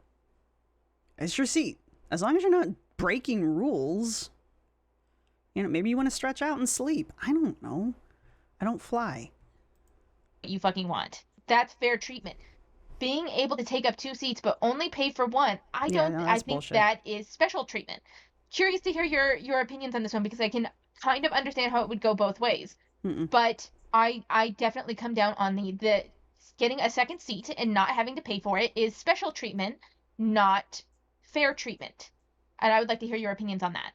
it's your seat. As long as you're not breaking rules, you know, maybe you want to stretch out and sleep. I don't know. I don't fly. You fucking want. That's fair treatment. Being able to take up 2 seats but only pay for 1, I think bullshit. that is special treatment. Curious to hear your opinions on this one, because I can kind of understand how it would go both ways. But I definitely come down on the getting a second seat and not having to pay for it is special treatment, not fair treatment. And I would like to hear your opinions on that.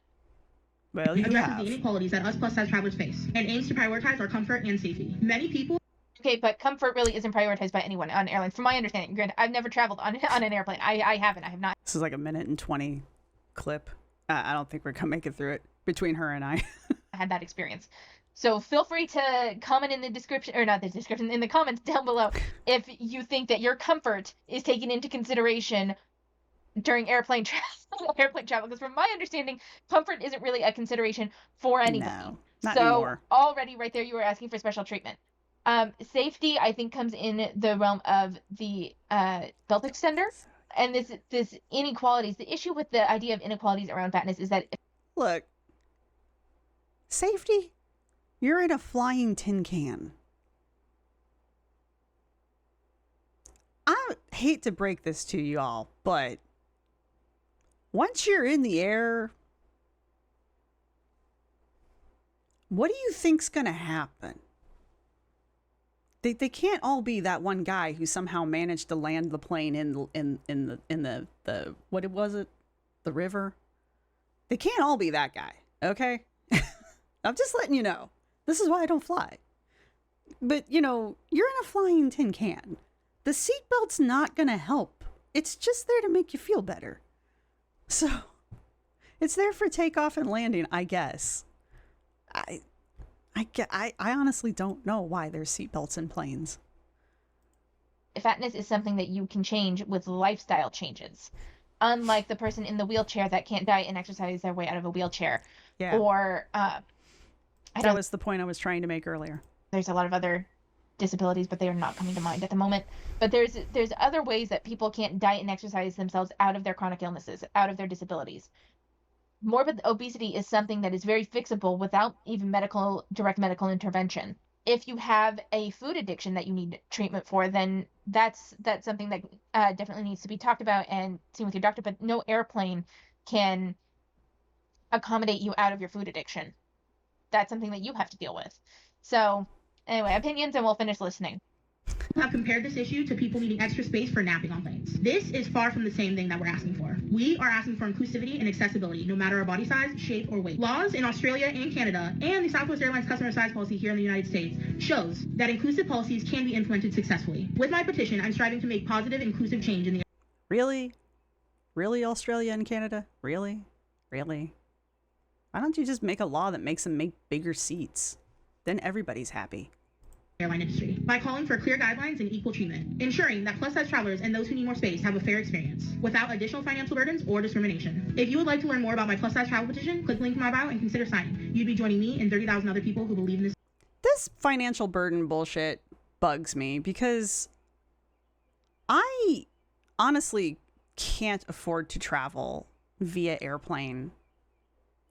Well, you addresses have. the inequalities that us plus-size travelers face and aims to prioritize our comfort and safety. Many people. Okay, but comfort really isn't prioritized by anyone on airlines, from my understanding. Granted, I've never traveled on an airplane. I have not. This is like a 1:20 clip. I don't think we're gonna make it through it between her and I. I had that experience. So feel free to comment in the description, or not the description, in the comments down below, if you think that your comfort is taken into consideration during airplane travel. Because from my understanding, comfort isn't really a consideration for anybody. No, not so anymore. Already right there, you were asking for special treatment. Safety, I think, comes in the realm of the belt extender. And this inequalities, the issue with the idea of inequalities around fatness is that... Look, safety? You're in a flying tin can. I hate to break this to y'all, but once you're in the air, what do you think's gonna happen? They can't all be that one guy who somehow managed to land the plane in the what was it? The river? They can't all be that guy, okay? I'm just letting you know. This is why I don't fly. But, you know, you're in a flying tin can. The seatbelt's not gonna help. It's just there to make you feel better. So, it's there for takeoff and landing, I guess. I honestly don't know why there's seatbelts in planes. Fatness is something that you can change with lifestyle changes. Unlike the person in the wheelchair that can't diet and exercise their way out of a wheelchair. Yeah. Or, that was the point I was trying to make earlier. There's a lot of other disabilities, but they are not coming to mind at the moment. But there's other ways that people can't diet and exercise themselves out of their chronic illnesses, out of their disabilities. Morbid obesity is something that is very fixable without even direct medical intervention. If you have a food addiction that you need treatment for, then that's something that definitely needs to be talked about and seen with your doctor. But no airplane can accommodate you out of your food addiction. That's something that you have to deal with. So anyway, opinions, and we'll finish listening. Have compared this issue to people needing extra space for napping on planes. This is far from the same thing that we're asking for. We are asking for inclusivity and accessibility, no matter our body size, shape, or weight. Laws in Australia and Canada, and the Southwest Airlines customer size policy here in the United States, shows that inclusive policies can be implemented successfully. With my petition, I'm striving to make positive, inclusive change in the... Really? Really, Australia and Canada? Really? Really? Why don't you just make a law that makes them make bigger seats? Then everybody's happy. Airline industry by calling for clear guidelines and equal treatment, ensuring that plus-size travelers and those who need more space have a fair experience without additional financial burdens or discrimination. If you would like to learn more about my plus-size travel petition, click the link in my bio and consider signing. You'd be joining me and 30,000 other people who believe in this. This financial burden bullshit bugs me because I honestly can't afford to travel via airplane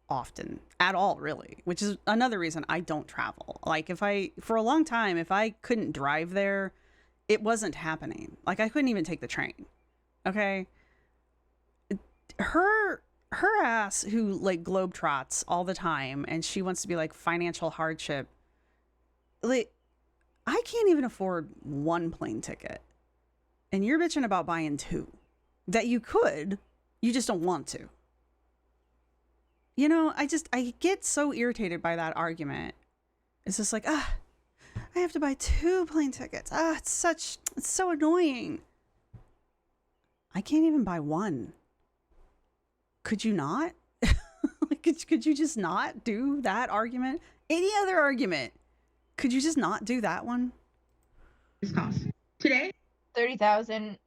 often at all, really, which is another reason I don't travel. Like for a long time, if I couldn't drive there, it wasn't happening. Like I couldn't even take the train. Okay. Her ass who like globetrots all the time and she wants to be like financial hardship. Like I can't even afford one plane ticket. And you're bitching about buying two that you could, you just don't want to. You know, I get so irritated by that argument. It's just like, I have to buy two plane tickets. It's so annoying. I can't even buy one. Could you not? Could you just not do that argument? Any other argument? Could you just not do that one? This cost today. 30,000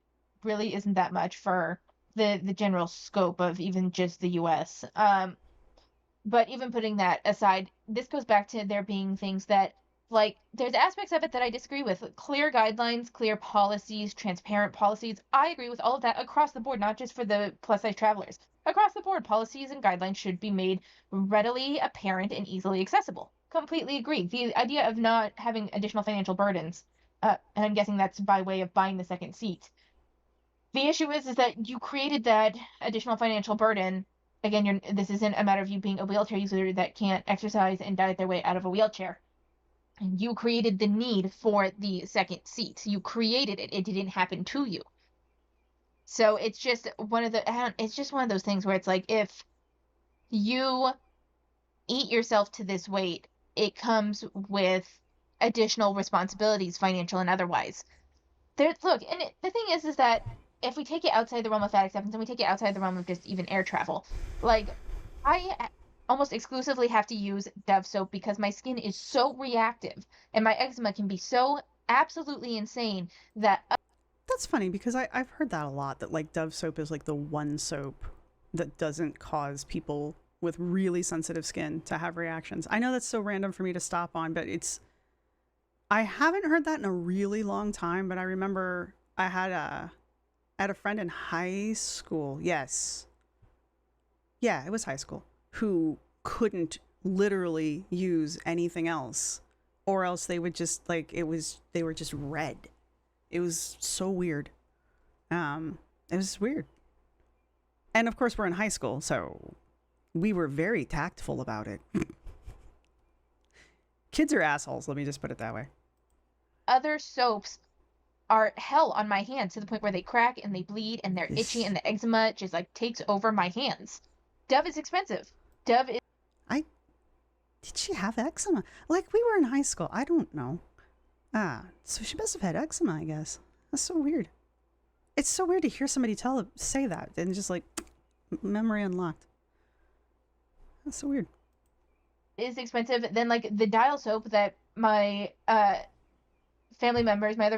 really isn't that much for the general scope of even just the U.S. But even putting that aside, this goes back to there being things that, like, there's aspects of it that I disagree with. Clear guidelines, clear policies, transparent policies. I agree with all of that across the board, not just for the plus-size travelers. Across the board, policies and guidelines should be made readily apparent and easily accessible. Completely agree. The idea of not having additional financial burdens, and I'm guessing that's by way of buying the second seat. The issue is that you created that additional financial burden. Again, this isn't a matter of you being a wheelchair user that can't exercise and diet their way out of a wheelchair. You created the need for the second seat. You created it. It didn't happen to you. So it's just one of those things where it's like, if you eat yourself to this weight, it comes with additional responsibilities, financial and otherwise. The thing is that if we take it outside the realm of fat acceptance and we take it outside the realm of just even air travel, like, I almost exclusively have to use Dove soap because my skin is so reactive and my eczema can be so absolutely insane that... That's funny because I've heard that a lot, that like Dove soap is like the one soap that doesn't cause people with really sensitive skin to have reactions. I know that's so random for me to stop on, but I haven't heard that in a really long time, but I remember I had a friend in high school. Yes. Yeah, it was high school, who couldn't literally use anything else, or else they would just like, they were just red. It was so weird. It was weird. And of course we're in high school, so we were very tactful about it. Kids are assholes, let me just put it that way. Other soaps are hell on my hands to the point where they crack and they bleed and they're itchy and the eczema just like takes over my hands. Dove is expensive. Did she have eczema? Like, we were in high school. I don't know. So she must have had eczema, I guess. That's so weird. It's so weird to hear somebody say that and just like, memory unlocked. That's so weird. Is expensive. Then like the Dial soap that my family members, my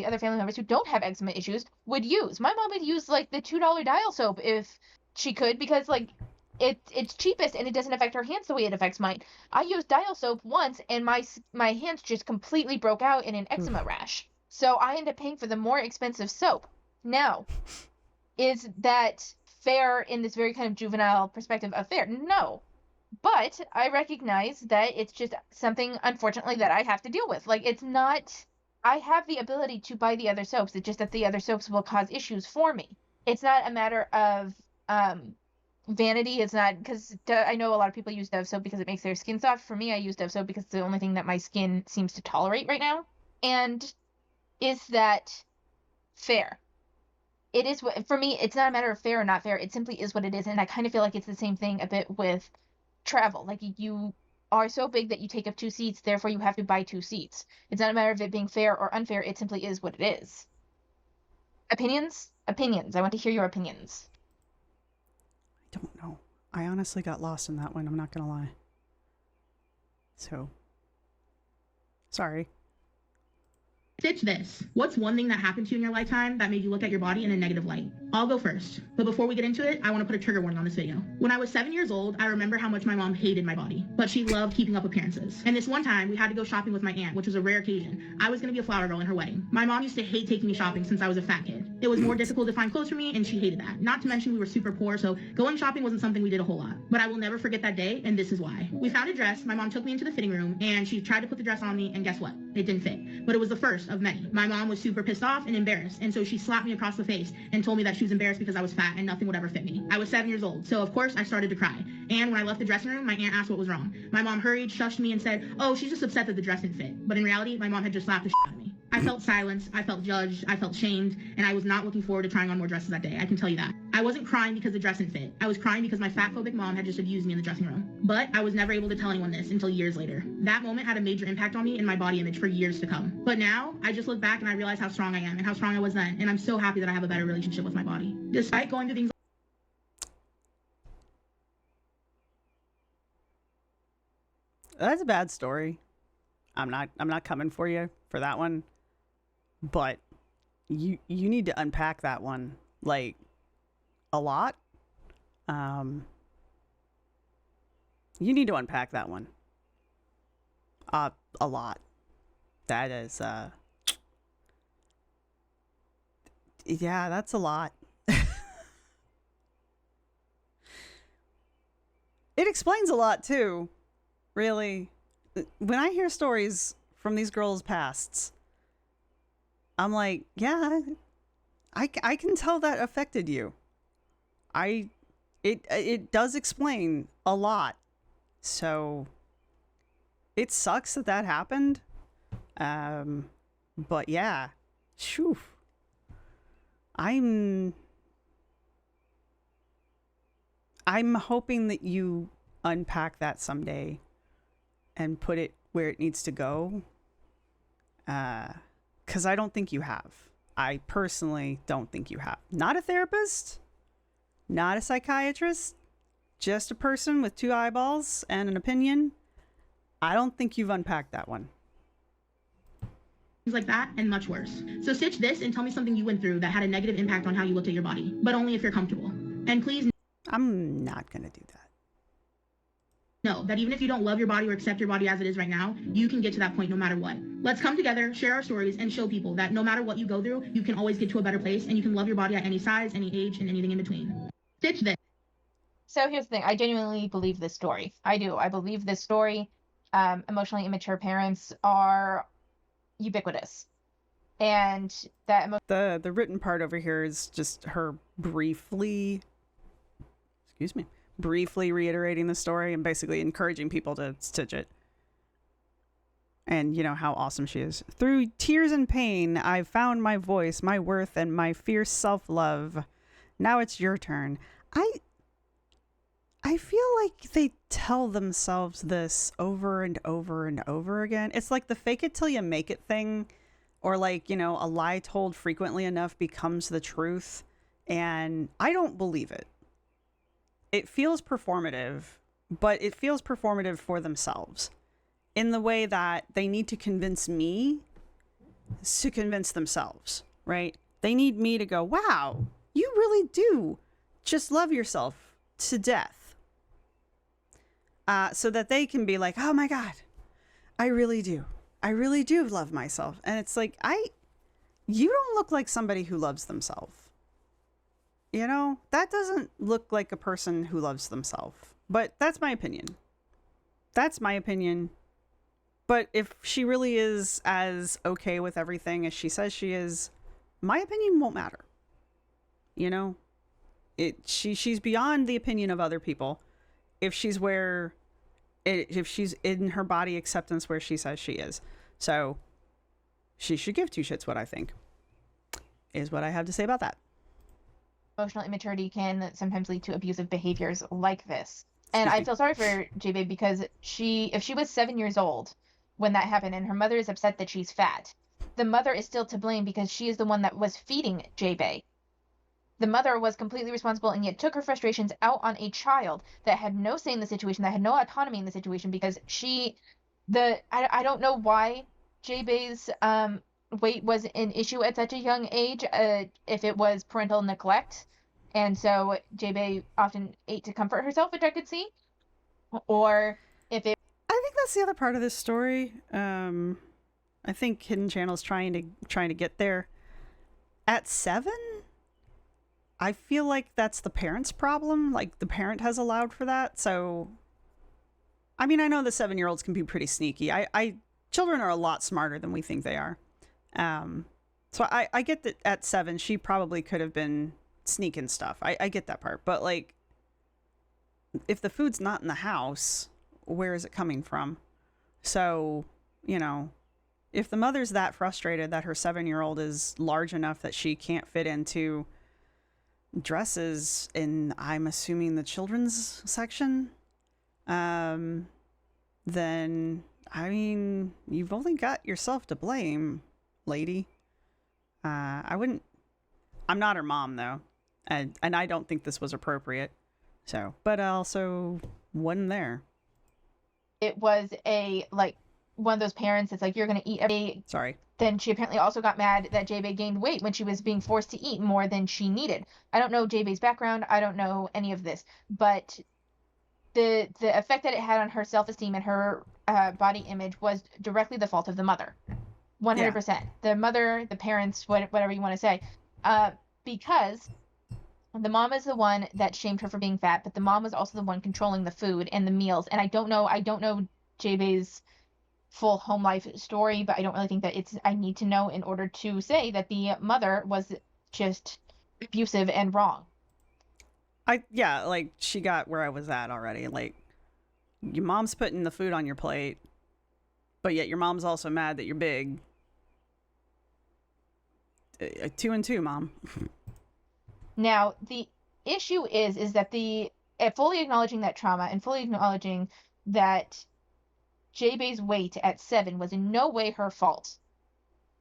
other family members who don't have eczema issues would use. My mom would use like the $2 Dial soap if she could, because like it's cheapest and it doesn't affect her hands the way it affects mine. I used Dial soap once and my hands just completely broke out in an eczema rash. So I ended up paying for the more expensive soap. Now, is that fair in this very kind of juvenile perspective of fair? No. But I recognize that it's just something, unfortunately, that I have to deal with. Like, it's not... I have the ability to buy the other soaps. It's just that the other soaps will cause issues for me. It's not a matter of vanity. It's not... Because I know a lot of people use Dove soap because it makes their skin soft. For me, I use Dove soap because it's the only thing that my skin seems to tolerate right now. And is that fair? It is... For me, it's not a matter of fair or not fair. It simply is what it is. And I kind of feel like it's the same thing a bit with travel. Like, you are so big that you take up 2 seats, therefore you have to buy 2 seats. It's not a matter of it being fair or unfair. It simply is what it is. Opinions? I want to hear your opinions. I don't know. I honestly got lost in that one, I'm not gonna lie. So, sorry. Ditch this. What's one thing that happened to you in your lifetime that made you look at your body in a negative light? I'll go first. But before we get into it, I want to put a trigger warning on this video. When I was 7 years old, I remember how much my mom hated my body, but she loved keeping up appearances. And this one time, we had to go shopping with my aunt, which was a rare occasion. I was going to be a flower girl in her wedding. My mom used to hate taking me shopping since I was a fat kid. It was more difficult to find clothes for me, and she hated that. Not to mention we were super poor, so going shopping wasn't something we did a whole lot. But I will never forget that day, and this is why. We found a dress, my mom took me into the fitting room, and she tried to put the dress on me, and guess what? It didn't fit. But it was the first of many. My mom was super pissed off and embarrassed, and so she slapped me across the face and told me that she was embarrassed because I was fat and nothing would ever fit me. I was 7 years old, so of course I started to cry. And when I left the dressing room, my aunt asked what was wrong. My mom hurried, shushed me, and said, "Oh, she's just upset that the dress didn't fit." But in reality, my mom had just slapped the shit out of me. I felt silenced, I felt judged, I felt shamed, and I was not looking forward to trying on more dresses that day, I can tell you that. I wasn't crying because the dress didn't fit. I was crying because my fat-phobic mom had just abused me in the dressing room. But I was never able to tell anyone this until years later. That moment had a major impact on me and my body image for years to come. But now, I just look back and I realize how strong I am and how strong I was then, and I'm so happy that I have a better relationship with my body. Despite going through things That's a bad story. I'm not coming for you for that one. But you need to unpack that one like a lot. You need to unpack that one. A lot. That is yeah, that's a lot. It explains a lot too. Really. When I hear stories from these girls' pasts, I'm like, yeah, I can tell that affected you. It does explain a lot. So it sucks that that happened. But yeah, shoo. I'm hoping that you unpack that someday and put it where it needs to go. 'Cause I don't think you have. I personally don't think you have. Not a therapist, not a psychiatrist, just a person with two eyeballs and an opinion. I don't think you've unpacked that one. like that and much worse. So stitch this and tell me something you went through that had a negative impact on how you looked at your body, but only if you're comfortable. And please I'm not gonna do that. know that even if you don't love your body or accept your body as it is right now, you can get to that point no matter what. Let's come together, share our stories, and show people that no matter what you go through, you can always get to a better place and you can love your body at any size, any age, and anything in between. Stitch this. So here's the thing. I genuinely believe this story. I do. I believe this story. Emotionally immature parents are ubiquitous. And that The written part over here is just her briefly reiterating the story and basically encouraging people to stitch it. And you know how awesome she is. Through tears and pain, I've found my voice, my worth, and my fierce self-love. Now it's your turn. I feel like they tell themselves this over and over and over again. It's like the fake it till you make it thing, or like, you know, a lie told frequently enough becomes the truth. And I don't believe it. It feels performative, but it feels performative for themselves in the way that they need to convince me to convince themselves, right? They need me to go, wow, you really do just love yourself to death. So that they can be like, oh my God, I really do. I really do love myself. And it's like, you don't look like somebody who loves themselves. You know, that doesn't look like a person who loves themselves. But that's my opinion. That's my opinion. But if she really is as okay with everything as she says she is, my opinion won't matter. You know, she's beyond the opinion of other people. If she's in her body acceptance where she says she is. So she should give two shits what I think is what I have to say about that. emotional immaturity can sometimes lead to abusive behaviors like this. And I feel sorry for Jade because if she was 7 years old when that happened and her mother is upset that she's fat, the mother is still to blame because she is the one that was feeding Jade. The mother was completely responsible and yet took her frustrations out on a child that had no say in the situation, that had no autonomy in the situation because I don't know why Jade's weight was an issue at such a young age, if it was parental neglect. And so Jade often ate to comfort herself, which I could see. Or if it... I think that's the other part of this story. I think Hidden Channel's trying to get there. At at 7, I feel like that's the parent's problem. Like, the parent has allowed for that. So, I mean, I know the 7-year-olds can be pretty sneaky. Children are a lot smarter than we think they are. So I get that at 7, she probably could have been sneaking stuff. I get that part. But, like, if the food's not in the house, where is it coming from? So, you know, if the mother's that frustrated that her 7-year-old is large enough that she can't fit into dresses in, I'm assuming, the children's section, then, I mean, you've only got yourself to blame, lady. I'm not her mom, though, and I don't think this was appropriate. So, but I also wasn't there. It was one of those parents that's like, you're going to eat every day. Sorry. Then she apparently also got mad that Jade gained weight when she was being forced to eat more than she needed. I don't know Jade's background. I don't know any of this, but the effect that it had on her self-esteem and her body image was directly the fault of the mother. 100%. Yeah. The mother, the parents, whatever you want to say, because the mom is the one that shamed her for being fat, but the mom was also the one controlling the food and the meals. And I don't know Jade's full home life story, but I don't really think that I need to know in order to say that the mother was just abusive and wrong. Like, she got where I was at already. Like, your mom's putting the food on your plate, but yet your mom's also mad that you're big. 2 and 2, Mom. Now, the issue is that fully acknowledging that trauma and fully acknowledging that Jade's weight at 7 was in no way her fault.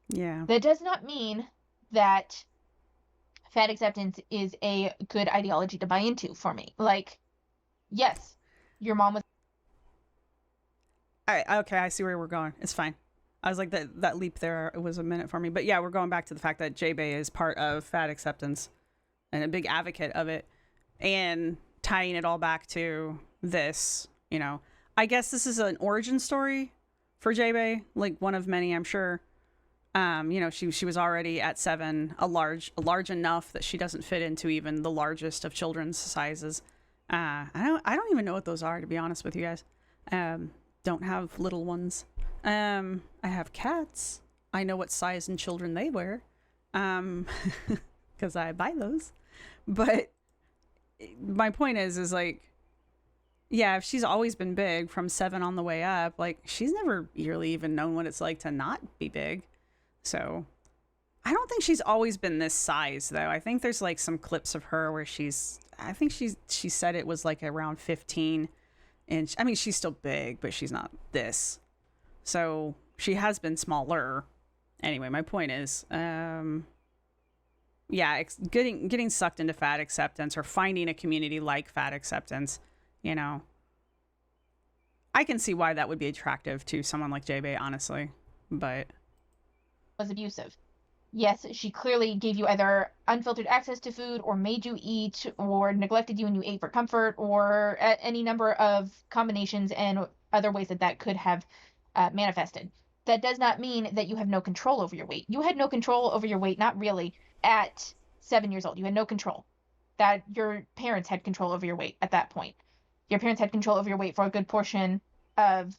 Yeah. That does not mean that fat acceptance is a good ideology to buy into for me. Like, yes, your mom was... Okay, I see where we're going. It's fine. I was like, that leap there, it was a minute for me. But yeah, we're going back to the fact that Jade is part of fat acceptance and a big advocate of it, and tying it all back to this, you know. I guess this is an origin story for Jade, like one of many, I'm sure. You know, she was already at 7, a large enough that she doesn't fit into even the largest of children's sizes. I don't even know what those are, to be honest with you guys. Don't have little ones. I have cats. I know what size and children they wear, because I buy those. But my point is like, yeah, if she's always been big from 7 on the way up, like, she's never really even known what it's like to not be big. So I don't think she's always been this size, though. I think there's like some clips of her where she said it was like around 15 inch. I mean, she's still big, but she's not this. So she has been smaller. Anyway, my point is, getting sucked into fat acceptance or finding a community like fat acceptance, you know, I can see why that would be attractive to someone like Jade, honestly, but... was abusive. Yes, she clearly gave you either unfiltered access to food or made you eat or neglected you and you ate for comfort or any number of combinations and other ways that could have manifested. That does not mean that you have no control over your weight. You had no control over your weight, not really, at 7 years old. You had no control. That your parents had control over your weight at that point. Your parents had control over your weight for a good portion of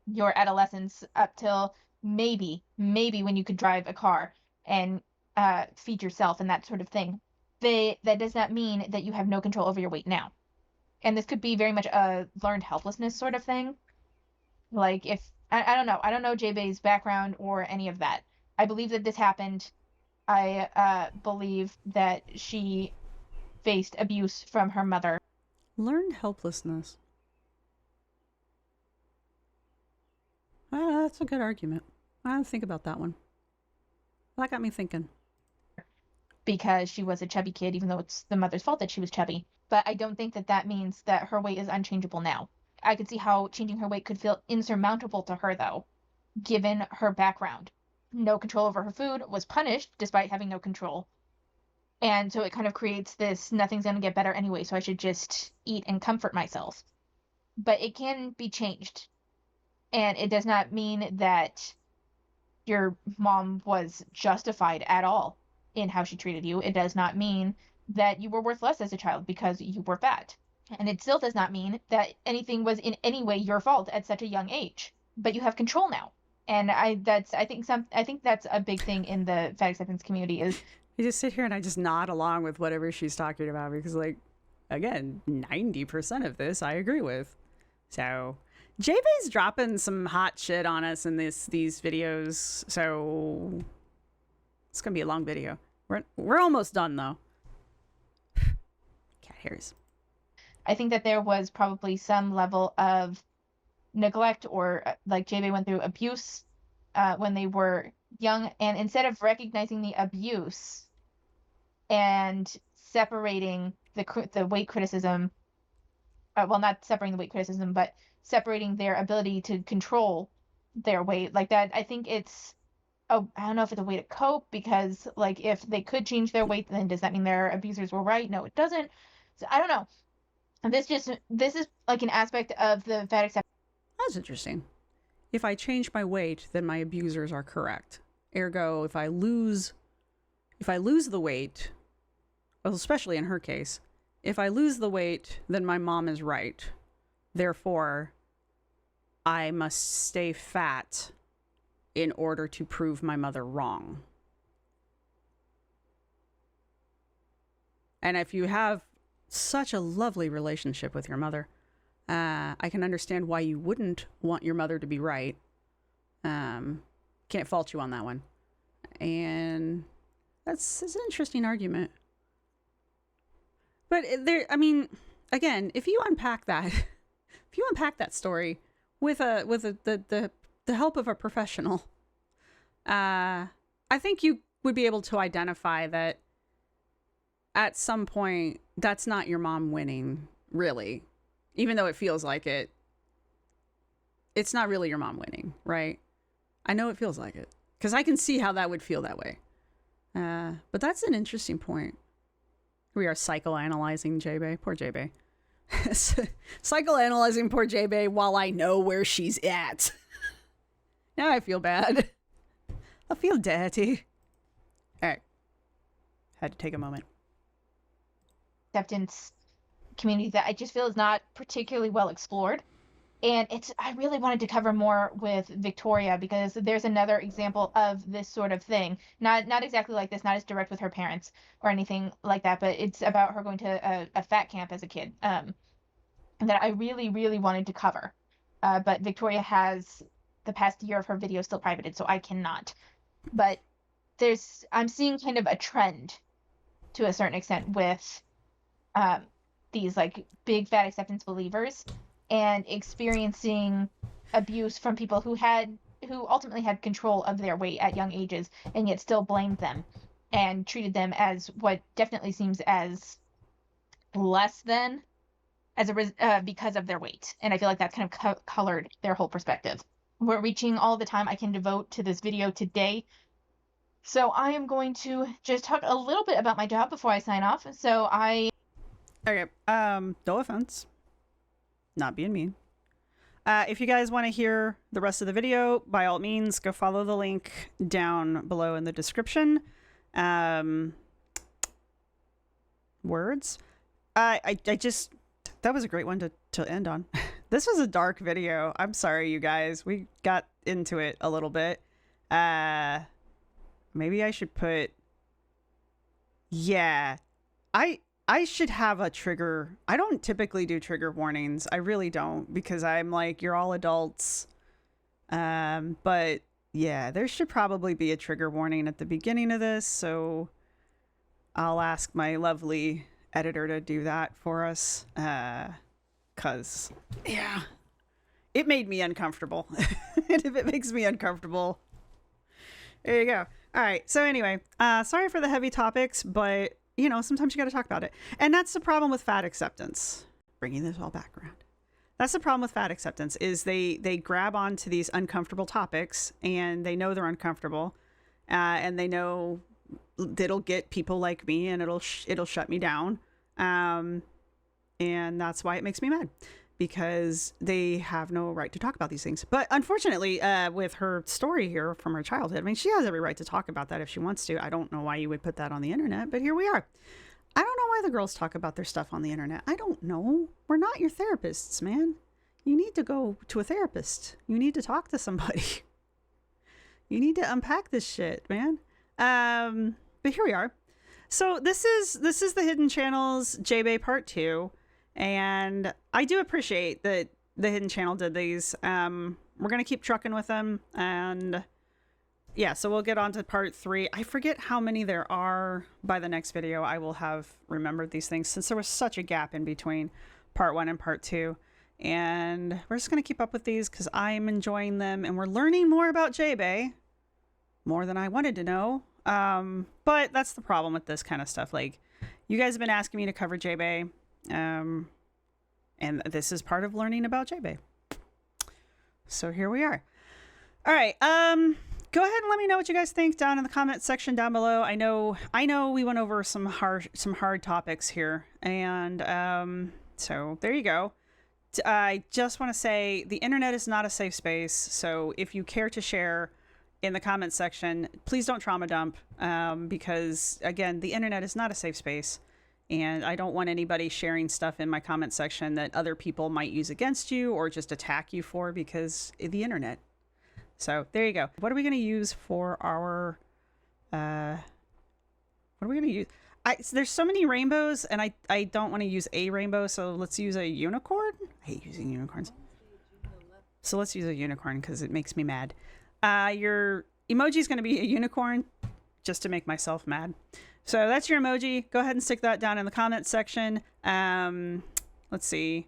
your adolescence up till maybe when you could drive a car and feed yourself and that sort of thing. That does not mean that you have no control over your weight now. And this could be very much a learned helplessness sort of thing. Like, if I don't know Jade's background or any of that. I believe that this happened. I believe that she faced abuse from her mother. Learned helplessness. That's a good argument. I'll think about that one. That got me thinking. Because she was a chubby kid, even though it's the mother's fault that she was chubby. But I don't think that means that her weight is unchangeable now. I could see how changing her weight could feel insurmountable to her, though, given her background. No control over her food, was punished despite having no control. And so it kind of creates this, nothing's going to get better anyway, so I should just eat and comfort myself. But it can be changed. And it does not mean that your mom was justified at all in how she treated you. It does not mean that you were worth less as a child because you were fat. And it still does not mean that anything was in any way your fault at such a young age. But you have control now. And I think that's a big thing in the fat acceptance community is I just sit here and I just nod along with whatever she's talking about because, like, again, 90% of this I agree with. So JB's dropping some hot shit on us in these videos, so it's gonna be a long video. We're almost done though. Cat hairs. I think that there was probably some level of neglect or like JB went through abuse when they were young, and instead of recognizing the abuse and separating the weight criticism, well, not separating the weight criticism, but separating their ability to control their weight like that, I think it's I don't know if it's a way to cope, because like if they could change their weight, then does that mean their abusers were right? No, it doesn't. So I don't know. This is like an aspect of the fat acceptance. That's interesting. If I change my weight, then my abusers are correct. Ergo, if I lose the weight, well, especially in her case, if I lose the weight, then my mom is right. Therefore, I must stay fat in order to prove my mother wrong. And if you have such a lovely relationship with your mother, I can understand why you wouldn't want your mother to be right. Can't fault you on that one. And it's an interesting argument. But I mean, again, if you unpack that story with the help of a professional, I think you would be able to identify that at some point that's not your mom winning, really. Even though it feels like it, it's not really your mom winning, right? I know it feels like it because I can see how that would feel that way. But that's an interesting point. We are psychoanalyzing J-Bay. Poor J-Bay. Psychoanalyzing poor J-Bay while I know where she's at. Now I feel bad. I feel dirty. All right. Had to take a moment. Acceptance community that I just feel is not particularly well explored. And I really wanted to cover more with Victoria because there's another example of this sort of thing. Not exactly like this, not as direct with her parents or anything like that, but it's about her going to a fat camp as a kid that I really, really wanted to cover. But Victoria has the past year of her videos still privated, so I cannot. But I'm seeing kind of a trend to a certain extent with these like big fat acceptance believers and experiencing abuse from people who ultimately had control of their weight at young ages and yet still blamed them and treated them as what definitely seems as less than because of their weight. And I feel like that's kind of colored their whole perspective. We're reaching all the time I can devote to this video today. So I am going to just talk a little bit about my job before I sign off. Okay, no offense. Not being mean. If you guys want to hear the rest of the video, by all means, go follow the link down below in the description. Words? That was a great one to end on. This was a dark video. I'm sorry, you guys. We got into it a little bit. Maybe I should put... Yeah. I should have a trigger. I don't typically do trigger warnings. I really don't, because I'm like, you're all adults. But yeah, there should probably be a trigger warning at the beginning of this. So I'll ask my lovely editor to do that for us. 'Cause yeah, it made me uncomfortable. And if it makes me uncomfortable, there you go. All right. So anyway, sorry for the heavy topics, but you know, sometimes you got to talk about it. And that's the problem with fat acceptance. Bringing this all back around. That's the problem with fat acceptance is they grab onto these uncomfortable topics and they know they're uncomfortable. And they know it'll get people like me and it'll shut me down. And that's why it makes me mad. because they have no right to talk about these things. But unfortunately, with her story here from her childhood, I mean, she has every right to talk about that if she wants to. I don't know why you would put that on the internet, but here we are. I don't know why the girls talk about their stuff on the internet. I don't know. We're not your therapists, man. You need to go to a therapist. You need to talk to somebody. You need to unpack this shit, man. But here we are. So this is the Hidden Channels Jade Part 2. And I do appreciate that the Hidden Channel did these. We're going to keep trucking with them. And yeah, so we'll get on to Part 3. I forget how many there are by the next video. I will have remembered these things since there was such a gap in between Part 1 and Part 2. And we're just going to keep up with these because I'm enjoying them. And we're learning more about Jade. More than I wanted to know. But that's the problem with this kind of stuff. Like, you guys have been asking me to cover Jade. And this is part of learning about Jade. So here we are. All right. Go ahead and let me know what you guys think down in the comment section down below. I know we went over some hard topics here, and so there you go. I just want to say the internet is not a safe space. So if you care to share in the comment section, please don't trauma dump, because again, the internet is not a safe space. And I don't want anybody sharing stuff in my comment section that other people might use against you or just attack you for, because the internet. So there you go. What are we going to use for our, what are we going to use? There's so many rainbows, and I don't want to use a rainbow. So let's use a unicorn. I hate using unicorns. So let's use a unicorn because it makes me mad. Your emoji is going to be a unicorn just to make myself mad. So that's your emoji. Go ahead and stick that down in the comments section. Let's see.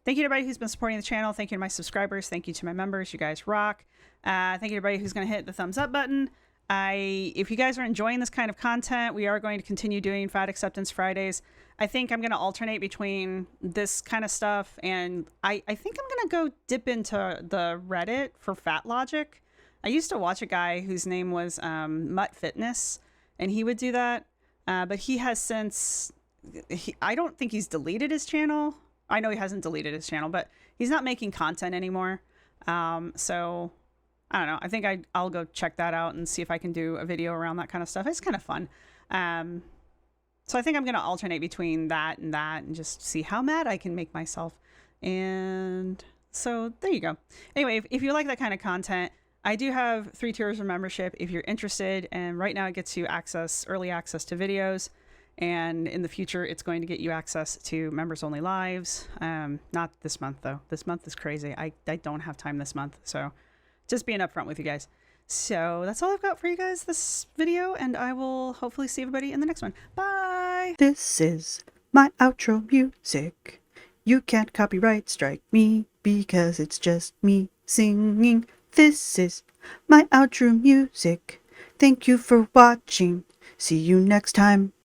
Thank you to everybody who's been supporting the channel. Thank you to my subscribers. Thank you to my members. You guys rock. Thank you to everybody who's going to hit the thumbs up button. If you guys are enjoying this kind of content, we are going to continue doing Fat Acceptance Fridays. I think I'm going to alternate between this kind of stuff, and I think I'm going to go dip into the Reddit for Fat Logic. I used to watch a guy whose name was Mutt Fitness, and he would do that. But he has since, I don't think he's deleted his channel. I know he hasn't deleted his channel, but he's not making content anymore. So I don't know. I think I'll go check that out and see if I can do a video around that kind of stuff. It's kind of fun. So I think I'm going to alternate between that and just see how mad I can make myself. And so there you go. Anyway, if you like that kind of content, I do have 3 tiers of membership if you're interested, and right now it gets you early access to videos, and in the future it's going to get you access to members only lives. Not this month though. This month is crazy. I don't have time this month, so just being upfront with you guys. So that's all I've got for you guys this video, and I will hopefully see everybody in the next one. Bye! This is my outro music. You can't copyright strike me because it's just me singing. This is my outro music. Thank you for watching. See you next time.